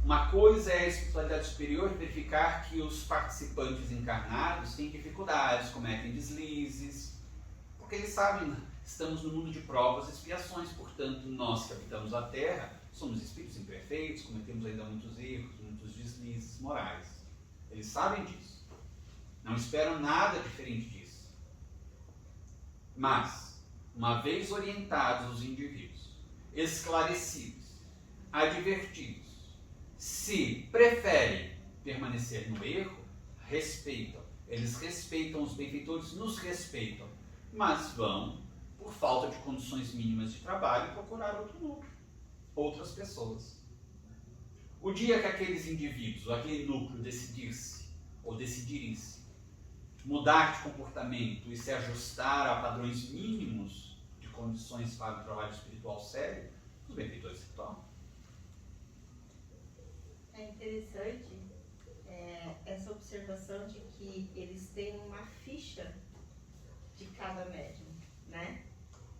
Uma coisa é a espiritualidade superior verificar que os participantes encarnados têm dificuldades, cometem deslizes, porque eles sabem, estamos no mundo de provas e expiações, portanto, nós que habitamos a Terra somos espíritos imperfeitos, cometemos ainda muitos erros, muitos deslizes morais. Eles sabem disso. Não esperam nada diferente disso. Mas, uma vez orientados os indivíduos, esclarecidos, advertidos, se preferem permanecer no erro, respeitam. Eles respeitam os benfeitores, nos respeitam, mas vão, por falta de condições mínimas de trabalho, procurar outro núcleo, outras pessoas. O dia que aqueles indivíduos, aquele núcleo decidisse mudar de comportamento e se ajustar a padrões mínimos de condições para o trabalho espiritual sério, os benfeitores se tomam. É interessante essa observação de que eles têm uma ficha de cada médium, né?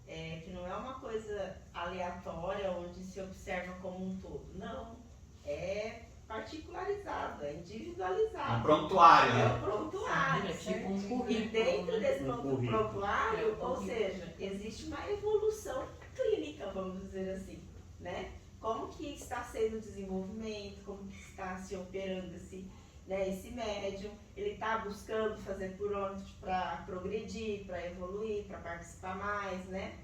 Que não é uma coisa aleatória onde se observa como um todo. Não, é particularizado, é individualizado. É um prontuário, né? É um prontuário. É tipo um E currículo. dentro desse currículo. prontuário, ou seja, existe uma evolução clínica, vamos dizer assim, né? Como que está sendo o desenvolvimento, como que está se operando esse médium, ele está buscando fazer por onde para progredir, para evoluir, para participar mais, né?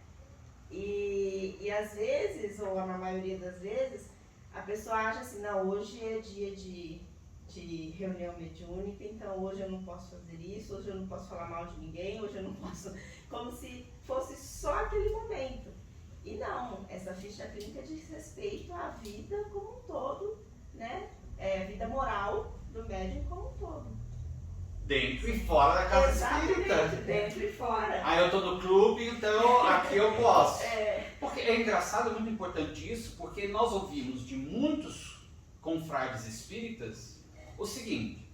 E às vezes, ou na maioria das vezes, a pessoa acha assim, não, hoje é dia de reunião mediúnica, então hoje eu não posso fazer isso, hoje eu não posso falar mal de ninguém, hoje eu não posso... Como se fosse só aquele momento. E não, essa ficha clínica diz respeito à vida como um todo, né? A vida moral do médium como um todo. Dentro e fora da casa espírita. Exatamente, dentro e fora. Aí eu estou no clube, então aqui eu posso. É. Porque é engraçado, é muito importante isso, porque nós ouvimos de muitos confrades espíritas o seguinte: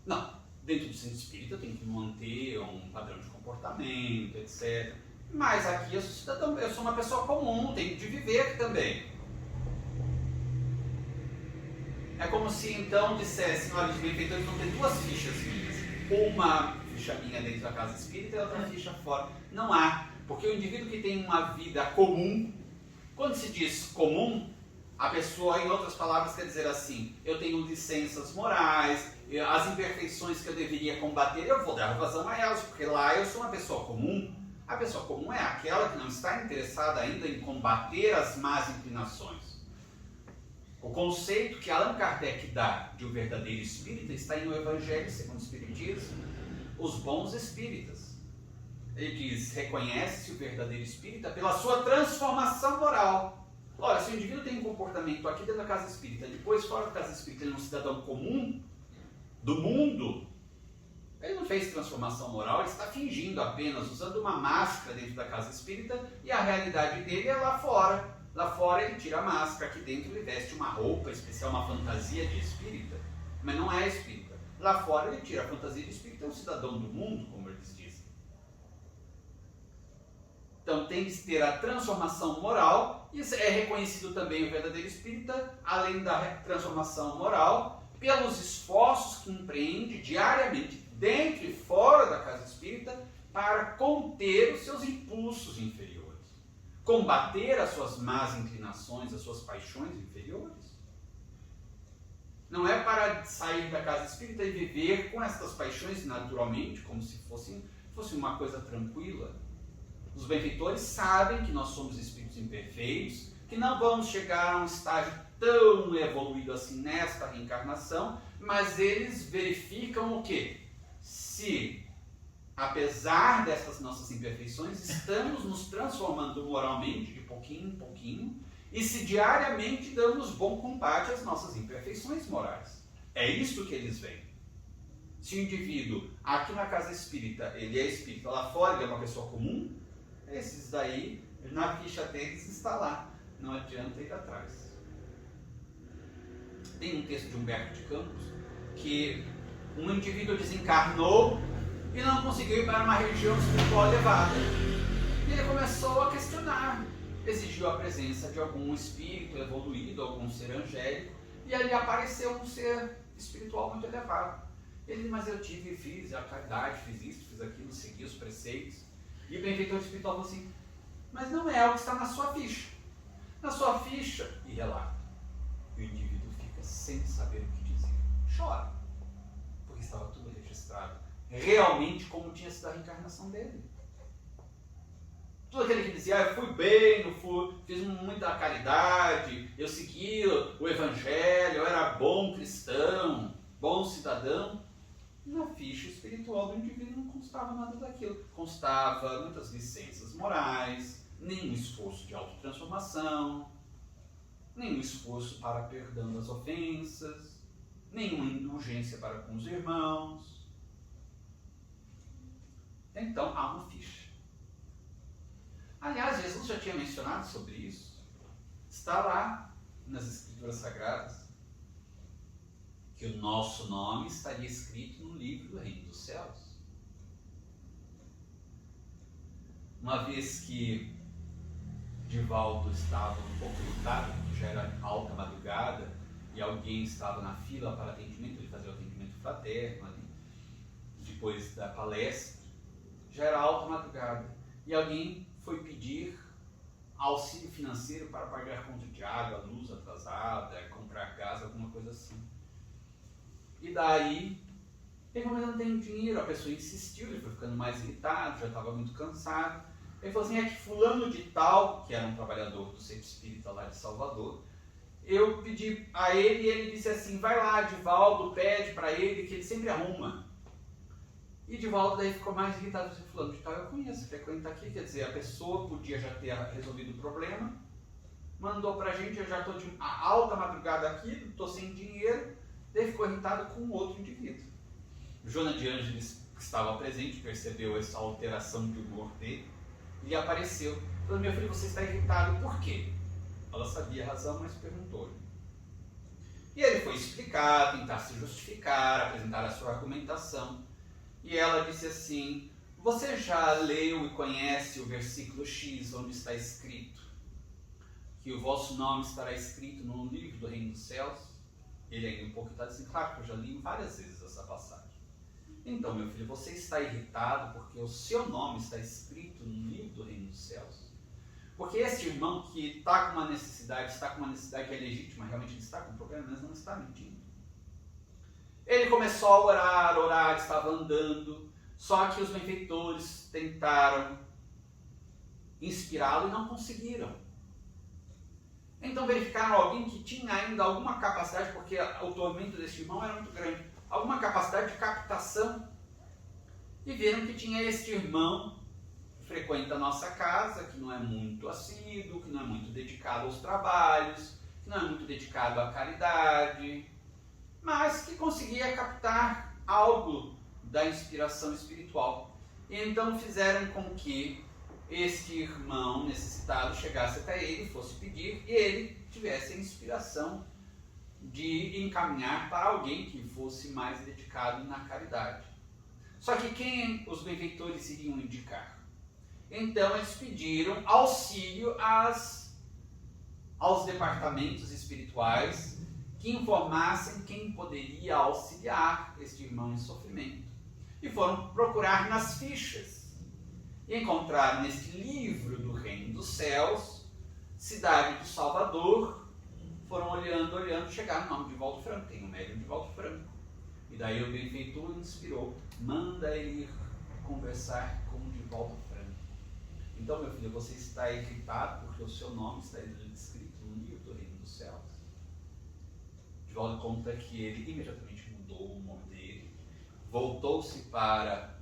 não, dentro do centro espírita tem que manter um padrão de comportamento, etc. Mas aqui eu sou cidadão, eu sou uma pessoa comum, tenho de viver também. É como se então dissessem, olha, os benfeitores vão ter duas fichas minhas. Uma ficha minha dentro da casa espírita e outra ficha fora. Não há, porque o indivíduo que tem uma vida comum, quando se diz comum, a pessoa, em outras palavras, quer dizer assim, eu tenho licenças morais, as imperfeições que eu deveria combater, eu vou dar vazão a elas, porque lá eu sou uma pessoa comum. A pessoa comum é aquela que não está interessada ainda em combater as más inclinações. O conceito que Allan Kardec dá de um verdadeiro espírita está no Evangelho segundo o Espiritismo, os bons espíritas. Ele diz, reconhece-se o verdadeiro espírita pela sua transformação moral. Ora, se o indivíduo tem um comportamento aqui dentro da casa espírita, depois fora da casa espírita ele é um cidadão comum do mundo, ele não fez transformação moral, ele está fingindo apenas, usando uma máscara dentro da casa espírita, e a realidade dele é lá fora. Lá fora ele tira a máscara, aqui dentro ele veste uma roupa especial, uma fantasia de espírita, mas não é espírita. Lá fora ele tira a fantasia de espírita, é um cidadão do mundo, como eles dizem. Então tem que ter a transformação moral, e é reconhecido também o verdadeiro espírita, além da transformação moral, pelos esforços que empreende diariamente, dentro e fora da casa espírita, para conter os seus impulsos inferiores, combater as suas más inclinações, as suas paixões inferiores. Não é para sair da casa espírita e viver com essas paixões naturalmente, como se fosse uma coisa tranquila. Os benfeitores sabem que nós somos espíritos imperfeitos, que não vamos chegar a um estágio tão evoluído assim nesta reencarnação, mas eles verificam o quê? Se, apesar dessas nossas imperfeições, estamos nos transformando moralmente de pouquinho em pouquinho, e se diariamente damos bom combate às nossas imperfeições morais. É isso que eles veem. Se o indivíduo, aqui na casa espírita, ele é espírita, lá fora ele é uma pessoa comum, esses daí, na ficha deles está lá. Não adianta ir atrás. Tem um texto de Humberto de Campos que um indivíduo desencarnou e não conseguiu ir para uma região espiritual elevada. E ele começou a questionar. Exigiu a presença de algum espírito evoluído, algum ser angélico, e ali apareceu um ser espiritual muito elevado. Ele, mas eu fiz a caridade, fiz isso, fiz aquilo, segui os preceitos. E o benfeitor espiritual falou assim, mas não é o que está na sua ficha. Na sua ficha, e relata. E o indivíduo fica sem saber o que dizer. Chora. Porque estava tudo registrado. Realmente como tinha sido a reencarnação dele. Tudo aquele que dizia, eu fui bem, não fui, fiz muita caridade, eu segui o evangelho, eu era bom cristão, bom cidadão. Na ficha espiritual do indivíduo não constava nada daquilo. Constava muitas licenças morais, nenhum esforço de autotransformação, nenhum esforço para perdão das ofensas, nenhuma indulgência para com os irmãos. Então há uma ficha. Aliás, Jesus já tinha mencionado sobre isso. Está lá nas Escrituras Sagradas que o nosso nome estaria escrito no livro do Reino dos Céus. Uma vez que Divaldo estava um pouco irritado, porque já era alta madrugada, e alguém estava na fila para atendimento, ele fazia o atendimento fraterno ali, depois da palestra, já era alta madrugada, e alguém foi pedir auxílio financeiro para pagar conta de água, luz atrasada, comprar gás, alguma coisa assim. E daí, ele falou, mas eu não tenho dinheiro. A pessoa insistiu, ele foi ficando mais irritado, já estava muito cansado. Ele falou assim, é que fulano de tal, que era um trabalhador do centro espírita lá de Salvador, eu pedi a ele e ele disse assim, vai lá, Divaldo, pede para ele que ele sempre arruma. E Divaldo daí ficou mais irritado, disse, fulano de tal eu conheço, frequenta aqui, quer dizer, a pessoa podia já ter resolvido o problema, mandou pra gente, eu já estou de alta madrugada aqui, estou sem dinheiro, daí ficou irritado com outro indivíduo. Joana de Ângeles, que estava presente, percebeu essa alteração de humor dele, e apareceu, falou, meu filho, você está irritado, por quê? Ela sabia a razão, mas perguntou-lhe. E ele foi explicar, tentar se justificar, apresentar a sua argumentação. E ela disse assim, você já leu e conhece o versículo X, onde está escrito que o vosso nome estará escrito no livro do Reino dos Céus? Ele ainda um pouco está dizendo, claro que eu já li várias vezes essa passagem. Então, meu filho, você está irritado porque o seu nome está escrito no livro do Reino dos Céus? Porque esse irmão que está com uma necessidade que é legítima, realmente ele está com um problema, mas não está mentindo. Ele começou a orar, estava andando, só que os benfeitores tentaram inspirá-lo e não conseguiram. Então verificaram alguém que tinha ainda alguma capacidade, porque o tormento desse irmão era muito grande, alguma capacidade de captação. E viram que tinha este irmão, frequenta a nossa casa, que não é muito assíduo, que não é muito dedicado aos trabalhos, que não é muito dedicado à caridade, mas que conseguia captar algo da inspiração espiritual. E então fizeram com que este irmão necessitado chegasse até ele, fosse pedir, e ele tivesse a inspiração de encaminhar para alguém que fosse mais dedicado na caridade. Só que quem os benfeitores iriam indicar? Então eles pediram auxílio aos departamentos espirituais que informassem quem poderia auxiliar este irmão em sofrimento. E foram procurar nas fichas. E encontraram neste livro do Reino dos Céus, cidade do Salvador. Foram olhando, chegaram no nome de Divaldo Franco. Tem o médium Divaldo Franco. E daí o benfeitor inspirou, manda ele ir conversar com o Divaldo Franco. Então, meu filho, você está irritado porque o seu nome está escrito no livro do Reino dos Céus. Divaldo conta que ele imediatamente mudou o nome dele, voltou-se para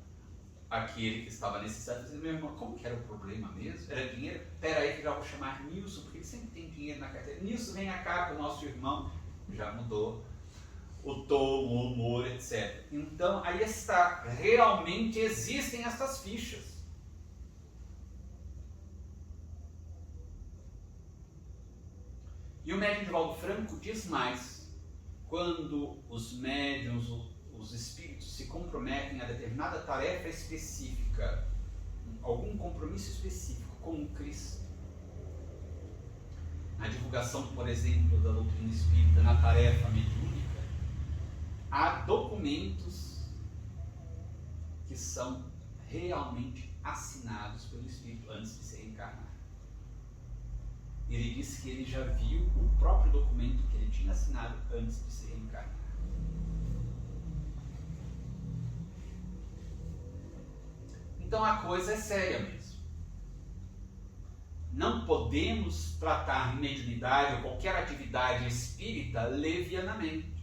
aquele que estava necessitado, dizendo, meu irmão, como que era o problema mesmo? Era dinheiro? Espera aí que já vou chamar Nilson, porque ele sempre tem dinheiro na carteira. Nilson, vem cá para o nosso irmão. Já mudou o tom, o humor, etc. Então, aí está, realmente existem essas fichas. E o médium Divaldo Franco diz mais, quando os médiuns, os espíritos se comprometem a determinada tarefa específica, algum compromisso específico com o Cristo, na divulgação, por exemplo, da doutrina espírita, na tarefa mediúnica, há documentos que são realmente assinados pelo Espírito antes de se reencarnar. Ele disse que ele já viu o próprio documento que ele tinha assinado antes de se reencarnar. Então a coisa é séria mesmo. Não podemos tratar mediunidade ou qualquer atividade espírita levianamente.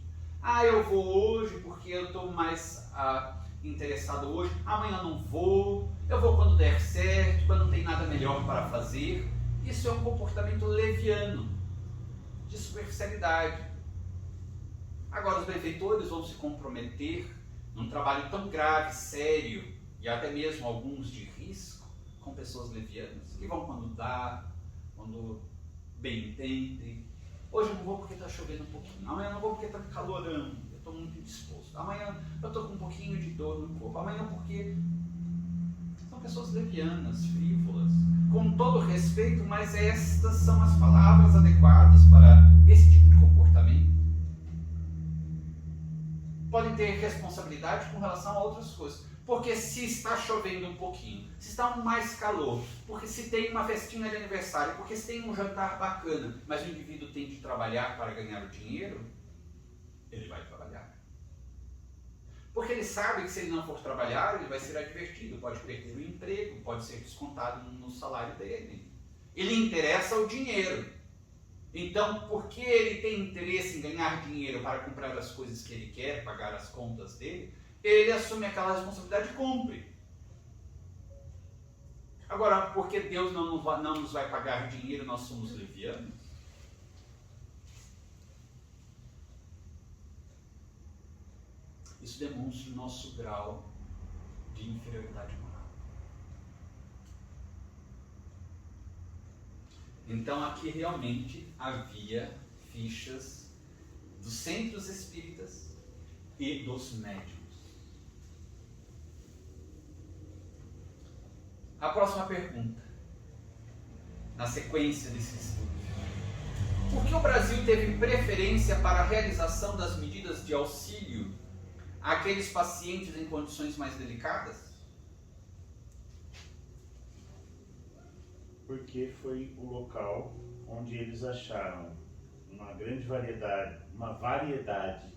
Eu vou hoje porque eu estou mais interessado hoje, amanhã não vou, eu vou quando der certo, quando não tem nada melhor para fazer. Isso é um comportamento leviano, de superficialidade. Agora os benfeitores vão se comprometer num trabalho tão grave, sério, e até mesmo alguns de risco, com pessoas levianas, que vão quando dá, quando bem entendem. Hoje eu não vou porque está chovendo um pouquinho, amanhã eu não vou porque está calorando, eu estou muito indisposto, amanhã eu estou com um pouquinho de dor no corpo, amanhã porque são pessoas levianas, frívolas, com todo respeito, mas estas são as palavras adequadas para esse tipo de comportamento. Podem ter responsabilidade com relação a outras coisas. Porque se está chovendo um pouquinho, se está mais calor, porque se tem uma festinha de aniversário, porque se tem um jantar bacana, mas o indivíduo tem de trabalhar para ganhar o dinheiro, ele vai trabalhar. Porque ele sabe que se ele não for trabalhar, ele vai ser advertido, pode perder o emprego, pode ser descontado no salário dele. Ele interessa o dinheiro. Então, porque ele tem interesse em ganhar dinheiro para comprar as coisas que ele quer, pagar as contas dele, ele assume aquela responsabilidade e cumpre. Agora, porque Deus não nos vai pagar dinheiro, nós somos levianos? Isso demonstra o nosso grau de inferioridade moral. Então, aqui realmente havia fichas dos centros espíritas e dos médiuns. A próxima pergunta, na sequência desse estudo. Por que o Brasil teve preferência para a realização das medidas de auxílio àqueles pacientes em condições mais delicadas? Porque foi o local onde eles acharam uma variedade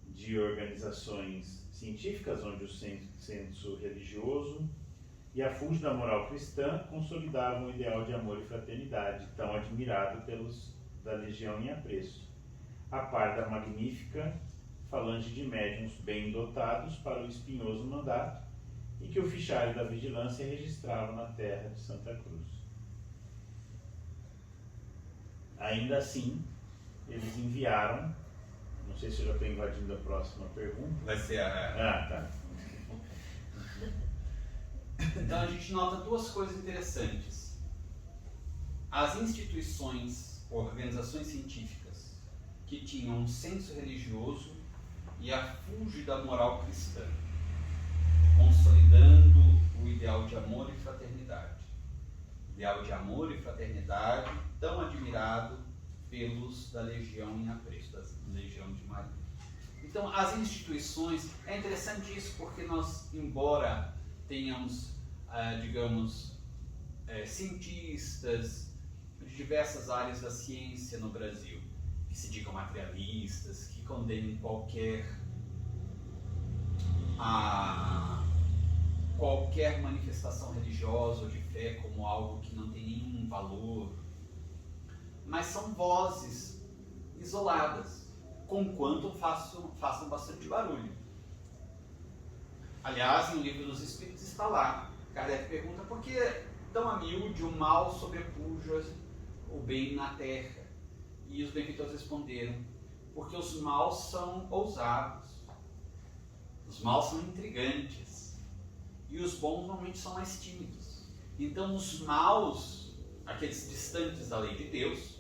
de organizações científicas, onde o senso religioso e a fonte da moral cristã consolidavam o ideal de amor e fraternidade, tão admirado pelos da legião em apreço, a par da magnífica falange de médiuns bem dotados para o espinhoso mandato e que o fichário da vigilância registrava na terra de Santa Cruz. Ainda assim, eles enviaram, não sei se eu já estou invadindo a próxima pergunta. Vai ser Ah, tá. Então a gente nota duas coisas interessantes. As instituições, organizações científicas que tinham um senso religioso e a fúlgida moral cristã, consolidando o ideal de amor e fraternidade. Ideal de amor e fraternidade tão admirado pelos da Legião em Apreço, da Legião de Maria. Então, as instituições, é interessante isso porque nós, embora tenhamos, cientistas de diversas áreas da ciência no Brasil, que se digam materialistas, que condenem qualquer manifestação religiosa ou de fé como algo que não tem nenhum valor, mas são vozes isoladas, conquanto façam bastante barulho. Aliás, no Livro dos Espíritos está lá, Kardec pergunta por que tão a miúde o mal sobrepuja o bem na terra? E os benfeitores responderam, porque os maus são ousados, os maus são intrigantes, e os bons normalmente são mais tímidos. Então os maus, aqueles distantes da lei de Deus,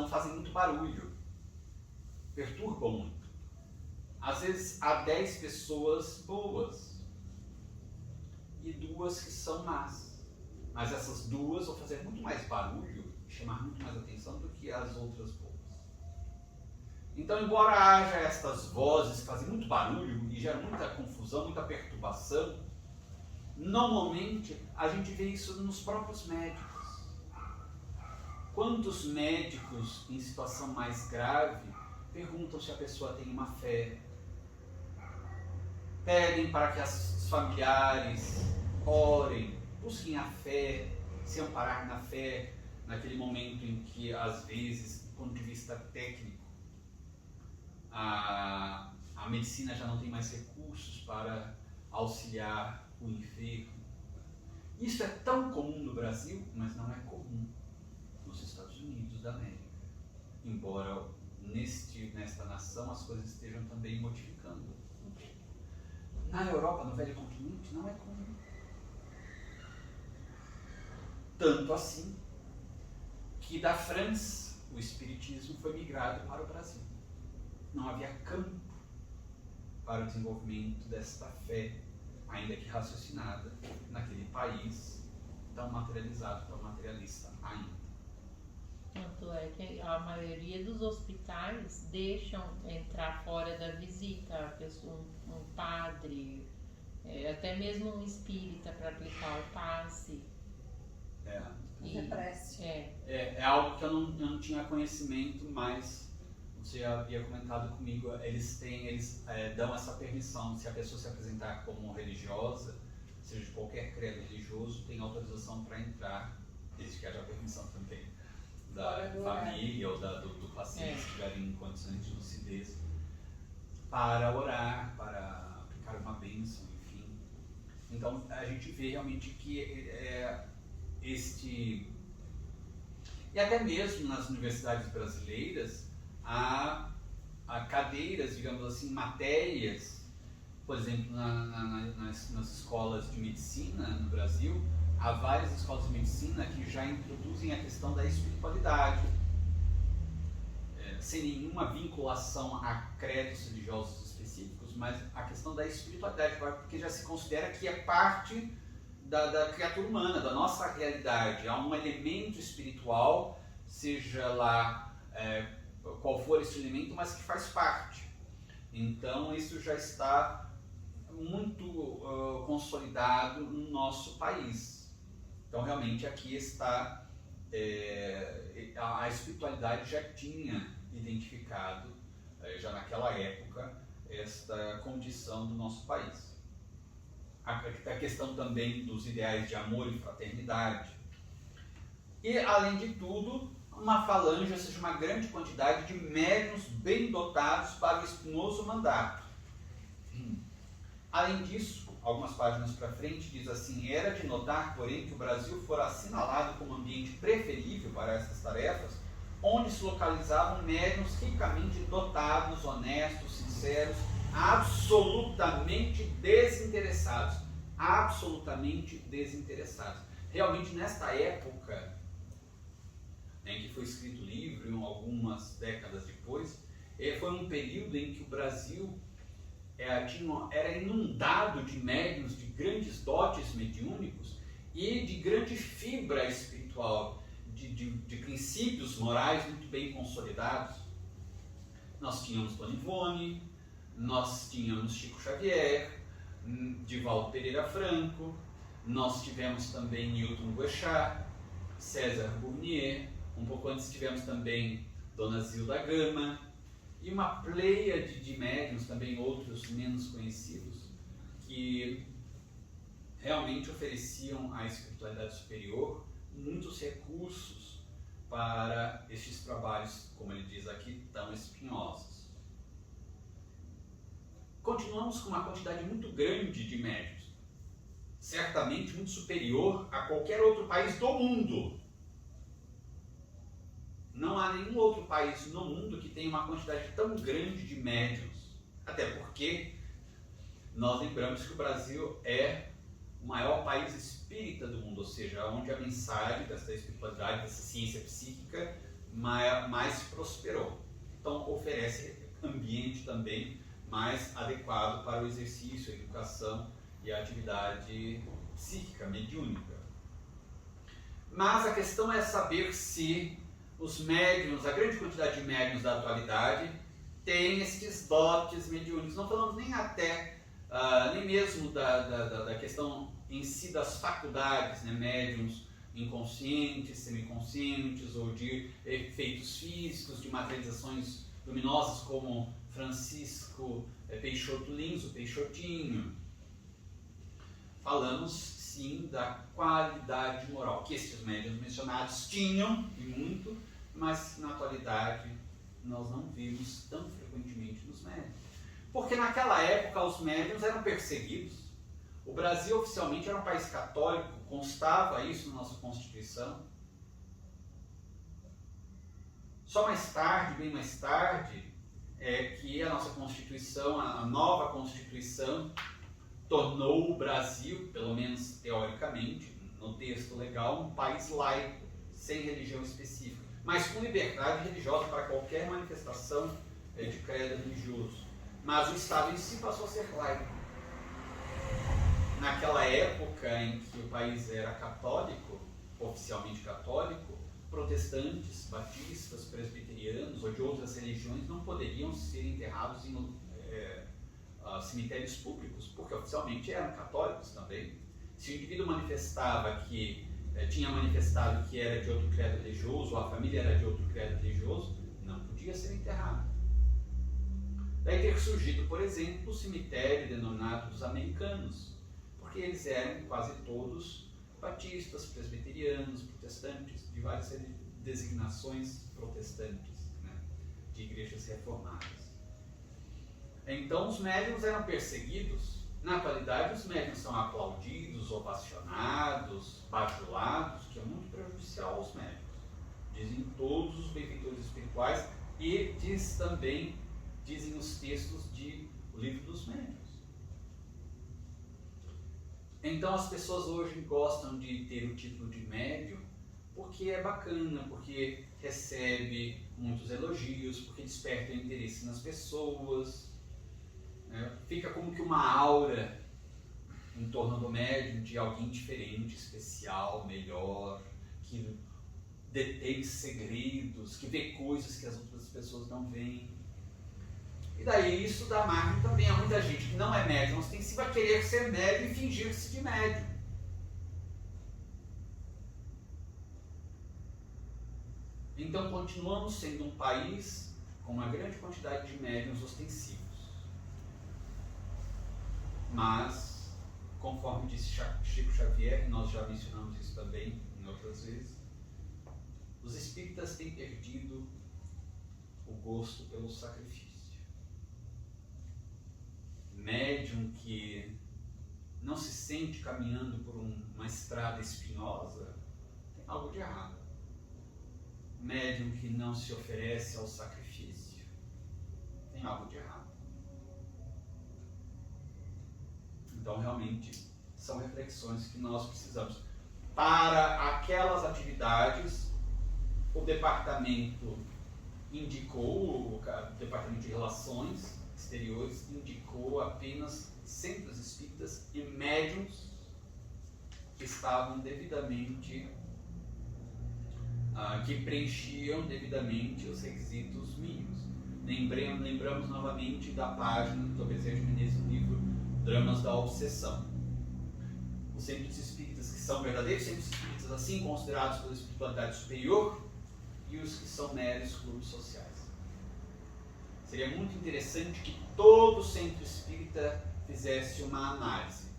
fazem muito barulho, perturbam muito. Às vezes há 10 pessoas boas e 2 que são más, mas essas 2 vão fazer muito mais barulho e chamar muito mais atenção do que as outras boas. Então, embora haja estas vozes que fazem muito barulho e geram muita confusão, muita perturbação, normalmente a gente vê isso nos próprios médicos. Quantos médicos em situação mais grave perguntam se a pessoa tem uma fé, pedem para que os familiares orem, busquem a fé, se amparar na fé, naquele momento em que, às vezes, do ponto de vista técnico, a medicina já não tem mais recursos para auxiliar o enfermo. Isso é tão comum no Brasil, mas não é comum nos Estados Unidos da América. Embora nesta nação as coisas estejam também modificando. Na Europa, no Velho Continente, não é comum. Tanto assim que da França o espiritismo foi migrado para o Brasil. Não havia campo para o desenvolvimento desta fé, ainda que raciocinada, naquele país tão materializado, tão materialista ainda. Tanto é que a maioria dos hospitais deixam entrar fora da visita a pessoa, um padre, até mesmo um espírita para aplicar o passe. É algo que eu não tinha conhecimento, mas você havia comentado comigo, eles dão essa permissão, se a pessoa se apresentar como religiosa, seja de qualquer credo religioso, tem autorização para entrar, desde que haja permissão também da família ou do paciente, se estiverem em condições de lucidez, para orar, para aplicar uma bênção, enfim. Então a gente vê realmente que e até mesmo nas universidades brasileiras há cadeiras, digamos assim, matérias, por exemplo, nas escolas de medicina no Brasil, há várias escolas de medicina que já introduzem a questão da espiritualidade, sem nenhuma vinculação a credos religiosos específicos, mas a questão da espiritualidade, porque já se considera que é parte da criatura humana, da nossa realidade. Há um elemento espiritual, seja lá qual for esse elemento, mas que faz parte. Então isso já está muito consolidado no nosso país. Então realmente aqui está, a espiritualidade já tinha identificado, já naquela época, esta condição do nosso país. A questão também dos ideais de amor e fraternidade. E, além de tudo, uma falange, ou seja, uma grande quantidade de médiuns bem dotados para o espinhoso mandato. Além disso, algumas páginas para frente diz assim: era de notar, porém, que o Brasil fora assinalado como ambiente preferível para essas tarefas, onde se localizavam médiuns ricamente dotados, honestos, sinceros, absolutamente desinteressados. Absolutamente desinteressados. Realmente, nesta época em que foi escrito o livro, algumas décadas depois, foi um período em que o Brasil era inundado de médiuns de grandes dotes mediúnicos e de grande fibra espiritual, de princípios morais muito bem consolidados. Nós tínhamos Dona Ivone, nós tínhamos Chico Xavier, Divaldo Pereira Franco, nós tivemos também Newton Boechat, César Bournier, um pouco antes tivemos também Dona Zilda Gama, e uma pleiade de médiuns, também outros menos conhecidos, que realmente ofereciam à espiritualidade superior muitos recursos para estes trabalhos, como ele diz aqui, tão espinhosos. Continuamos com uma quantidade muito grande de médiuns, certamente muito superior a qualquer outro país do mundo. Não há nenhum outro país no mundo que tenha uma quantidade tão grande de médiuns. Até porque nós lembramos que o Brasil é o maior país espírita do mundo, ou seja, onde a mensagem dessa espiritualidade, dessa ciência psíquica mais prosperou. Então oferece ambiente também mais adequado para o exercício, a educação e a atividade psíquica, mediúnica. Mas a questão é saber se os médiuns, a grande quantidade de médiuns da atualidade, tem estes dotes mediúnicos. Não falamos nem mesmo da questão em si das faculdades, né? Médiuns inconscientes, semiconscientes, ou de efeitos físicos, de materializações luminosas, como Francisco Peixoto Lins, o Peixotinho. Falamos sim da qualidade moral que estes médiuns mencionados tinham, e muito, mas na atualidade nós não vimos tão frequentemente nos médiuns. Porque naquela época os médiuns eram perseguidos. O Brasil oficialmente era um país católico, constava isso na nossa Constituição. Só mais tarde, bem mais tarde, é que a nossa Constituição, a nova Constituição, tornou o Brasil, pelo menos teoricamente, no texto legal, um país laico, sem religião específica, mas com liberdade religiosa para qualquer manifestação de credo religioso. Mas o Estado em si passou a ser laico. Naquela época em que o país era católico, oficialmente católico, protestantes, batistas, presbiterianos ou de outras religiões não poderiam ser enterrados em cemitérios públicos, porque oficialmente eram católicos também. Se o indivíduo manifestava que tinha manifestado que era de outro credo religioso, ou a família era de outro credo religioso, não podia ser enterrado. Daí ter surgido, por exemplo, o cemitério denominado dos americanos, porque eles eram quase todos batistas, presbiterianos, protestantes, de várias designações protestantes, né, de igrejas reformadas. Então os médiuns eram perseguidos. Na atualidade os médiuns são aplaudidos, ovacionados, bajulados, que é muito prejudicial aos médiuns. Dizem todos os benfeitores espirituais e dizem os textos do Livro dos Médiuns. Então as pessoas hoje gostam de ter o título de médium porque é bacana, porque recebe muitos elogios, porque desperta o interesse nas pessoas. Fica como que uma aura em torno do médium de alguém diferente, especial, melhor, que detém segredos, que vê coisas que as outras pessoas não veem. E daí isso dá margem também a muita gente que não é médium, mas tem vai querer ser médium e fingir-se de médium. Então continuamos sendo um país com uma grande quantidade de médiuns ostensivos. Mas, conforme disse Chico Xavier, e nós já mencionamos isso também em outras vezes, os espíritas têm perdido o gosto pelo sacrifício. médium que não se sente caminhando por uma estrada espinhosa, tem algo de errado. Médium que não se oferece ao sacrifício, tem algo de errado. Então, realmente, são reflexões que nós precisamos. Para aquelas atividades, o departamento indicou, o Departamento de Relações Exteriores indicou apenas centros espíritas e médiuns que estavam devidamente, que preenchiam devidamente os requisitos mínimos. Lembramos novamente da página do Bezerra de Menezes no livro Dramas da Obsessão. Os centros espíritas que são verdadeiros centros espíritas, assim considerados pela espiritualidade superior, e os que são meros clubes sociais. Seria muito interessante que todo centro espírita fizesse uma análise.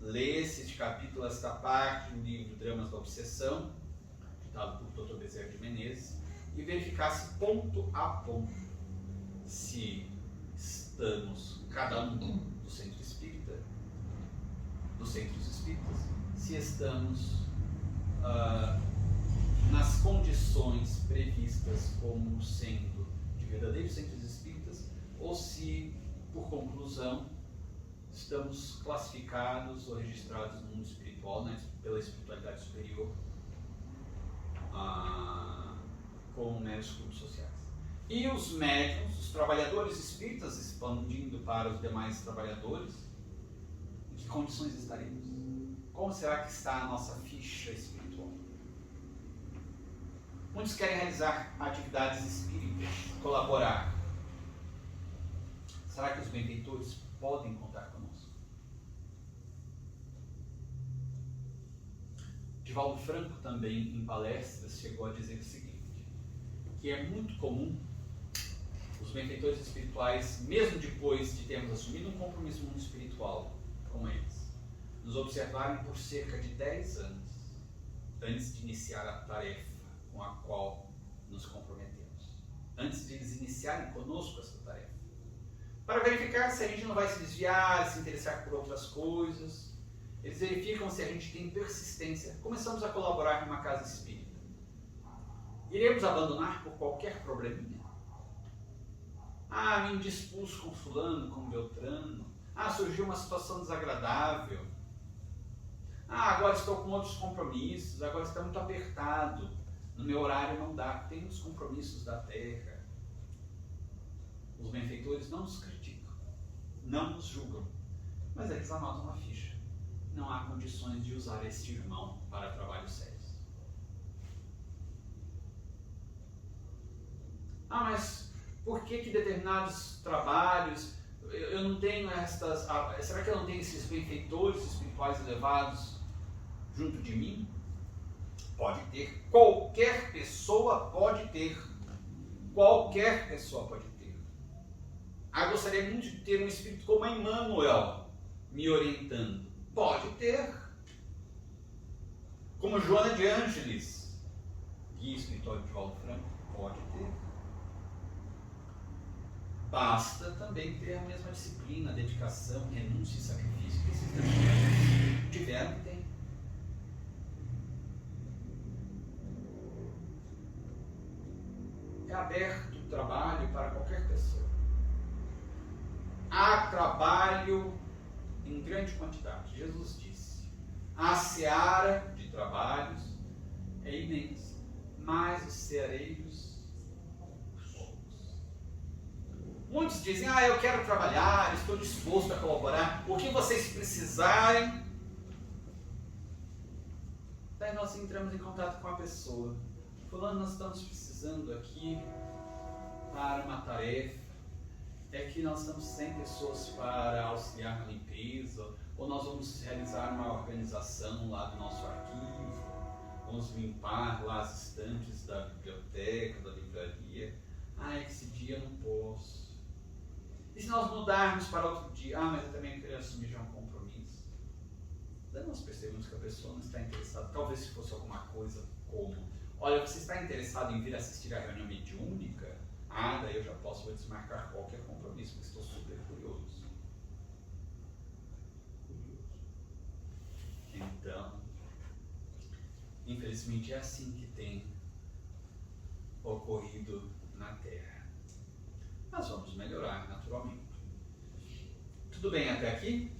Lesse este capítulo, esta parte do livro Dramas da Obsessão, ditado por Dr. Bezerra de Menezes, e verificasse ponto a ponto se estamos, cada um do centro espírita, dos centros espíritas, se estamos nas condições previstas como sendo de verdadeiros centros espíritas, ou se, por conclusão, estamos classificados ou registrados no mundo espiritual, né, pela espiritualidade superior, como meros clubes sociais. E os médiuns, os trabalhadores espíritas, expandindo para os demais trabalhadores, em que condições estaremos? Como será que está a nossa ficha espiritual? Muitos querem realizar atividades espíritas, colaborar. Será que os benfeitores podem contar conosco? Divaldo Franco também, em palestras, chegou a dizer o seguinte, que é muito comum os benfeitores espirituais, mesmo depois de termos assumido um compromisso no mundo espiritual com eles, nos observarem por cerca de 10 anos antes de iniciar a tarefa com a qual nos comprometemos, antes de eles iniciarem conosco essa tarefa, para verificar se a gente não vai se desviar, se interessar por outras coisas. Eles verificam se a gente tem persistência. Começamos a colaborar numa casa espírita. Iremos abandonar por qualquer probleminha? Me indispus com fulano, com Beltrano. Surgiu uma situação desagradável. Agora estou com outros compromissos, agora está muito apertado. No meu horário não dá, tem os compromissos da terra. Os benfeitores não nos criticam, não nos julgam, mas eles anotam uma ficha. Não há condições de usar este irmão para trabalhos sérios. Mas por que determinados trabalhos eu não tenho estas... será que eu não tenho esses benfeitores espirituais elevados junto de mim? Pode ter. Qualquer pessoa pode ter. Qualquer pessoa pode ter. Gostaria muito de ter um espírito como Emmanuel me orientando. Pode ter. Como Joana de Ângeles, guia espiritual de Divaldo Franco, pode ter. Basta também ter a mesma disciplina, dedicação, renúncia e sacrifício que esses demais tiveram e têm. É aberto o trabalho para qualquer pessoa. Há trabalho em grande quantidade. Jesus disse, a seara de trabalhos é imensa, mas os ceareiros poucos. Muitos dizem, eu quero trabalhar, estou disposto a colaborar, o que vocês precisarem. Daí nós entramos em contato com a pessoa. Fulano, nós estamos precisando aqui para uma tarefa. É que nós estamos sem pessoas para auxiliar na limpeza, ou nós vamos realizar uma organização lá do nosso arquivo, vamos limpar lá as estantes da biblioteca, da livraria. É que esse dia eu não posso. E se nós mudarmos para outro dia? Mas eu também queria assumir já um compromisso. Daí nós percebemos que a pessoa não está interessada. Talvez se fosse alguma coisa como, olha, você está interessado em vir assistir a reunião mediúnica? Daí eu já posso desmarcar qualquer compromisso, porque estou super curioso. Então, infelizmente é assim que tem ocorrido na Terra. Nós vamos melhorar, naturalmente. Tudo bem até aqui?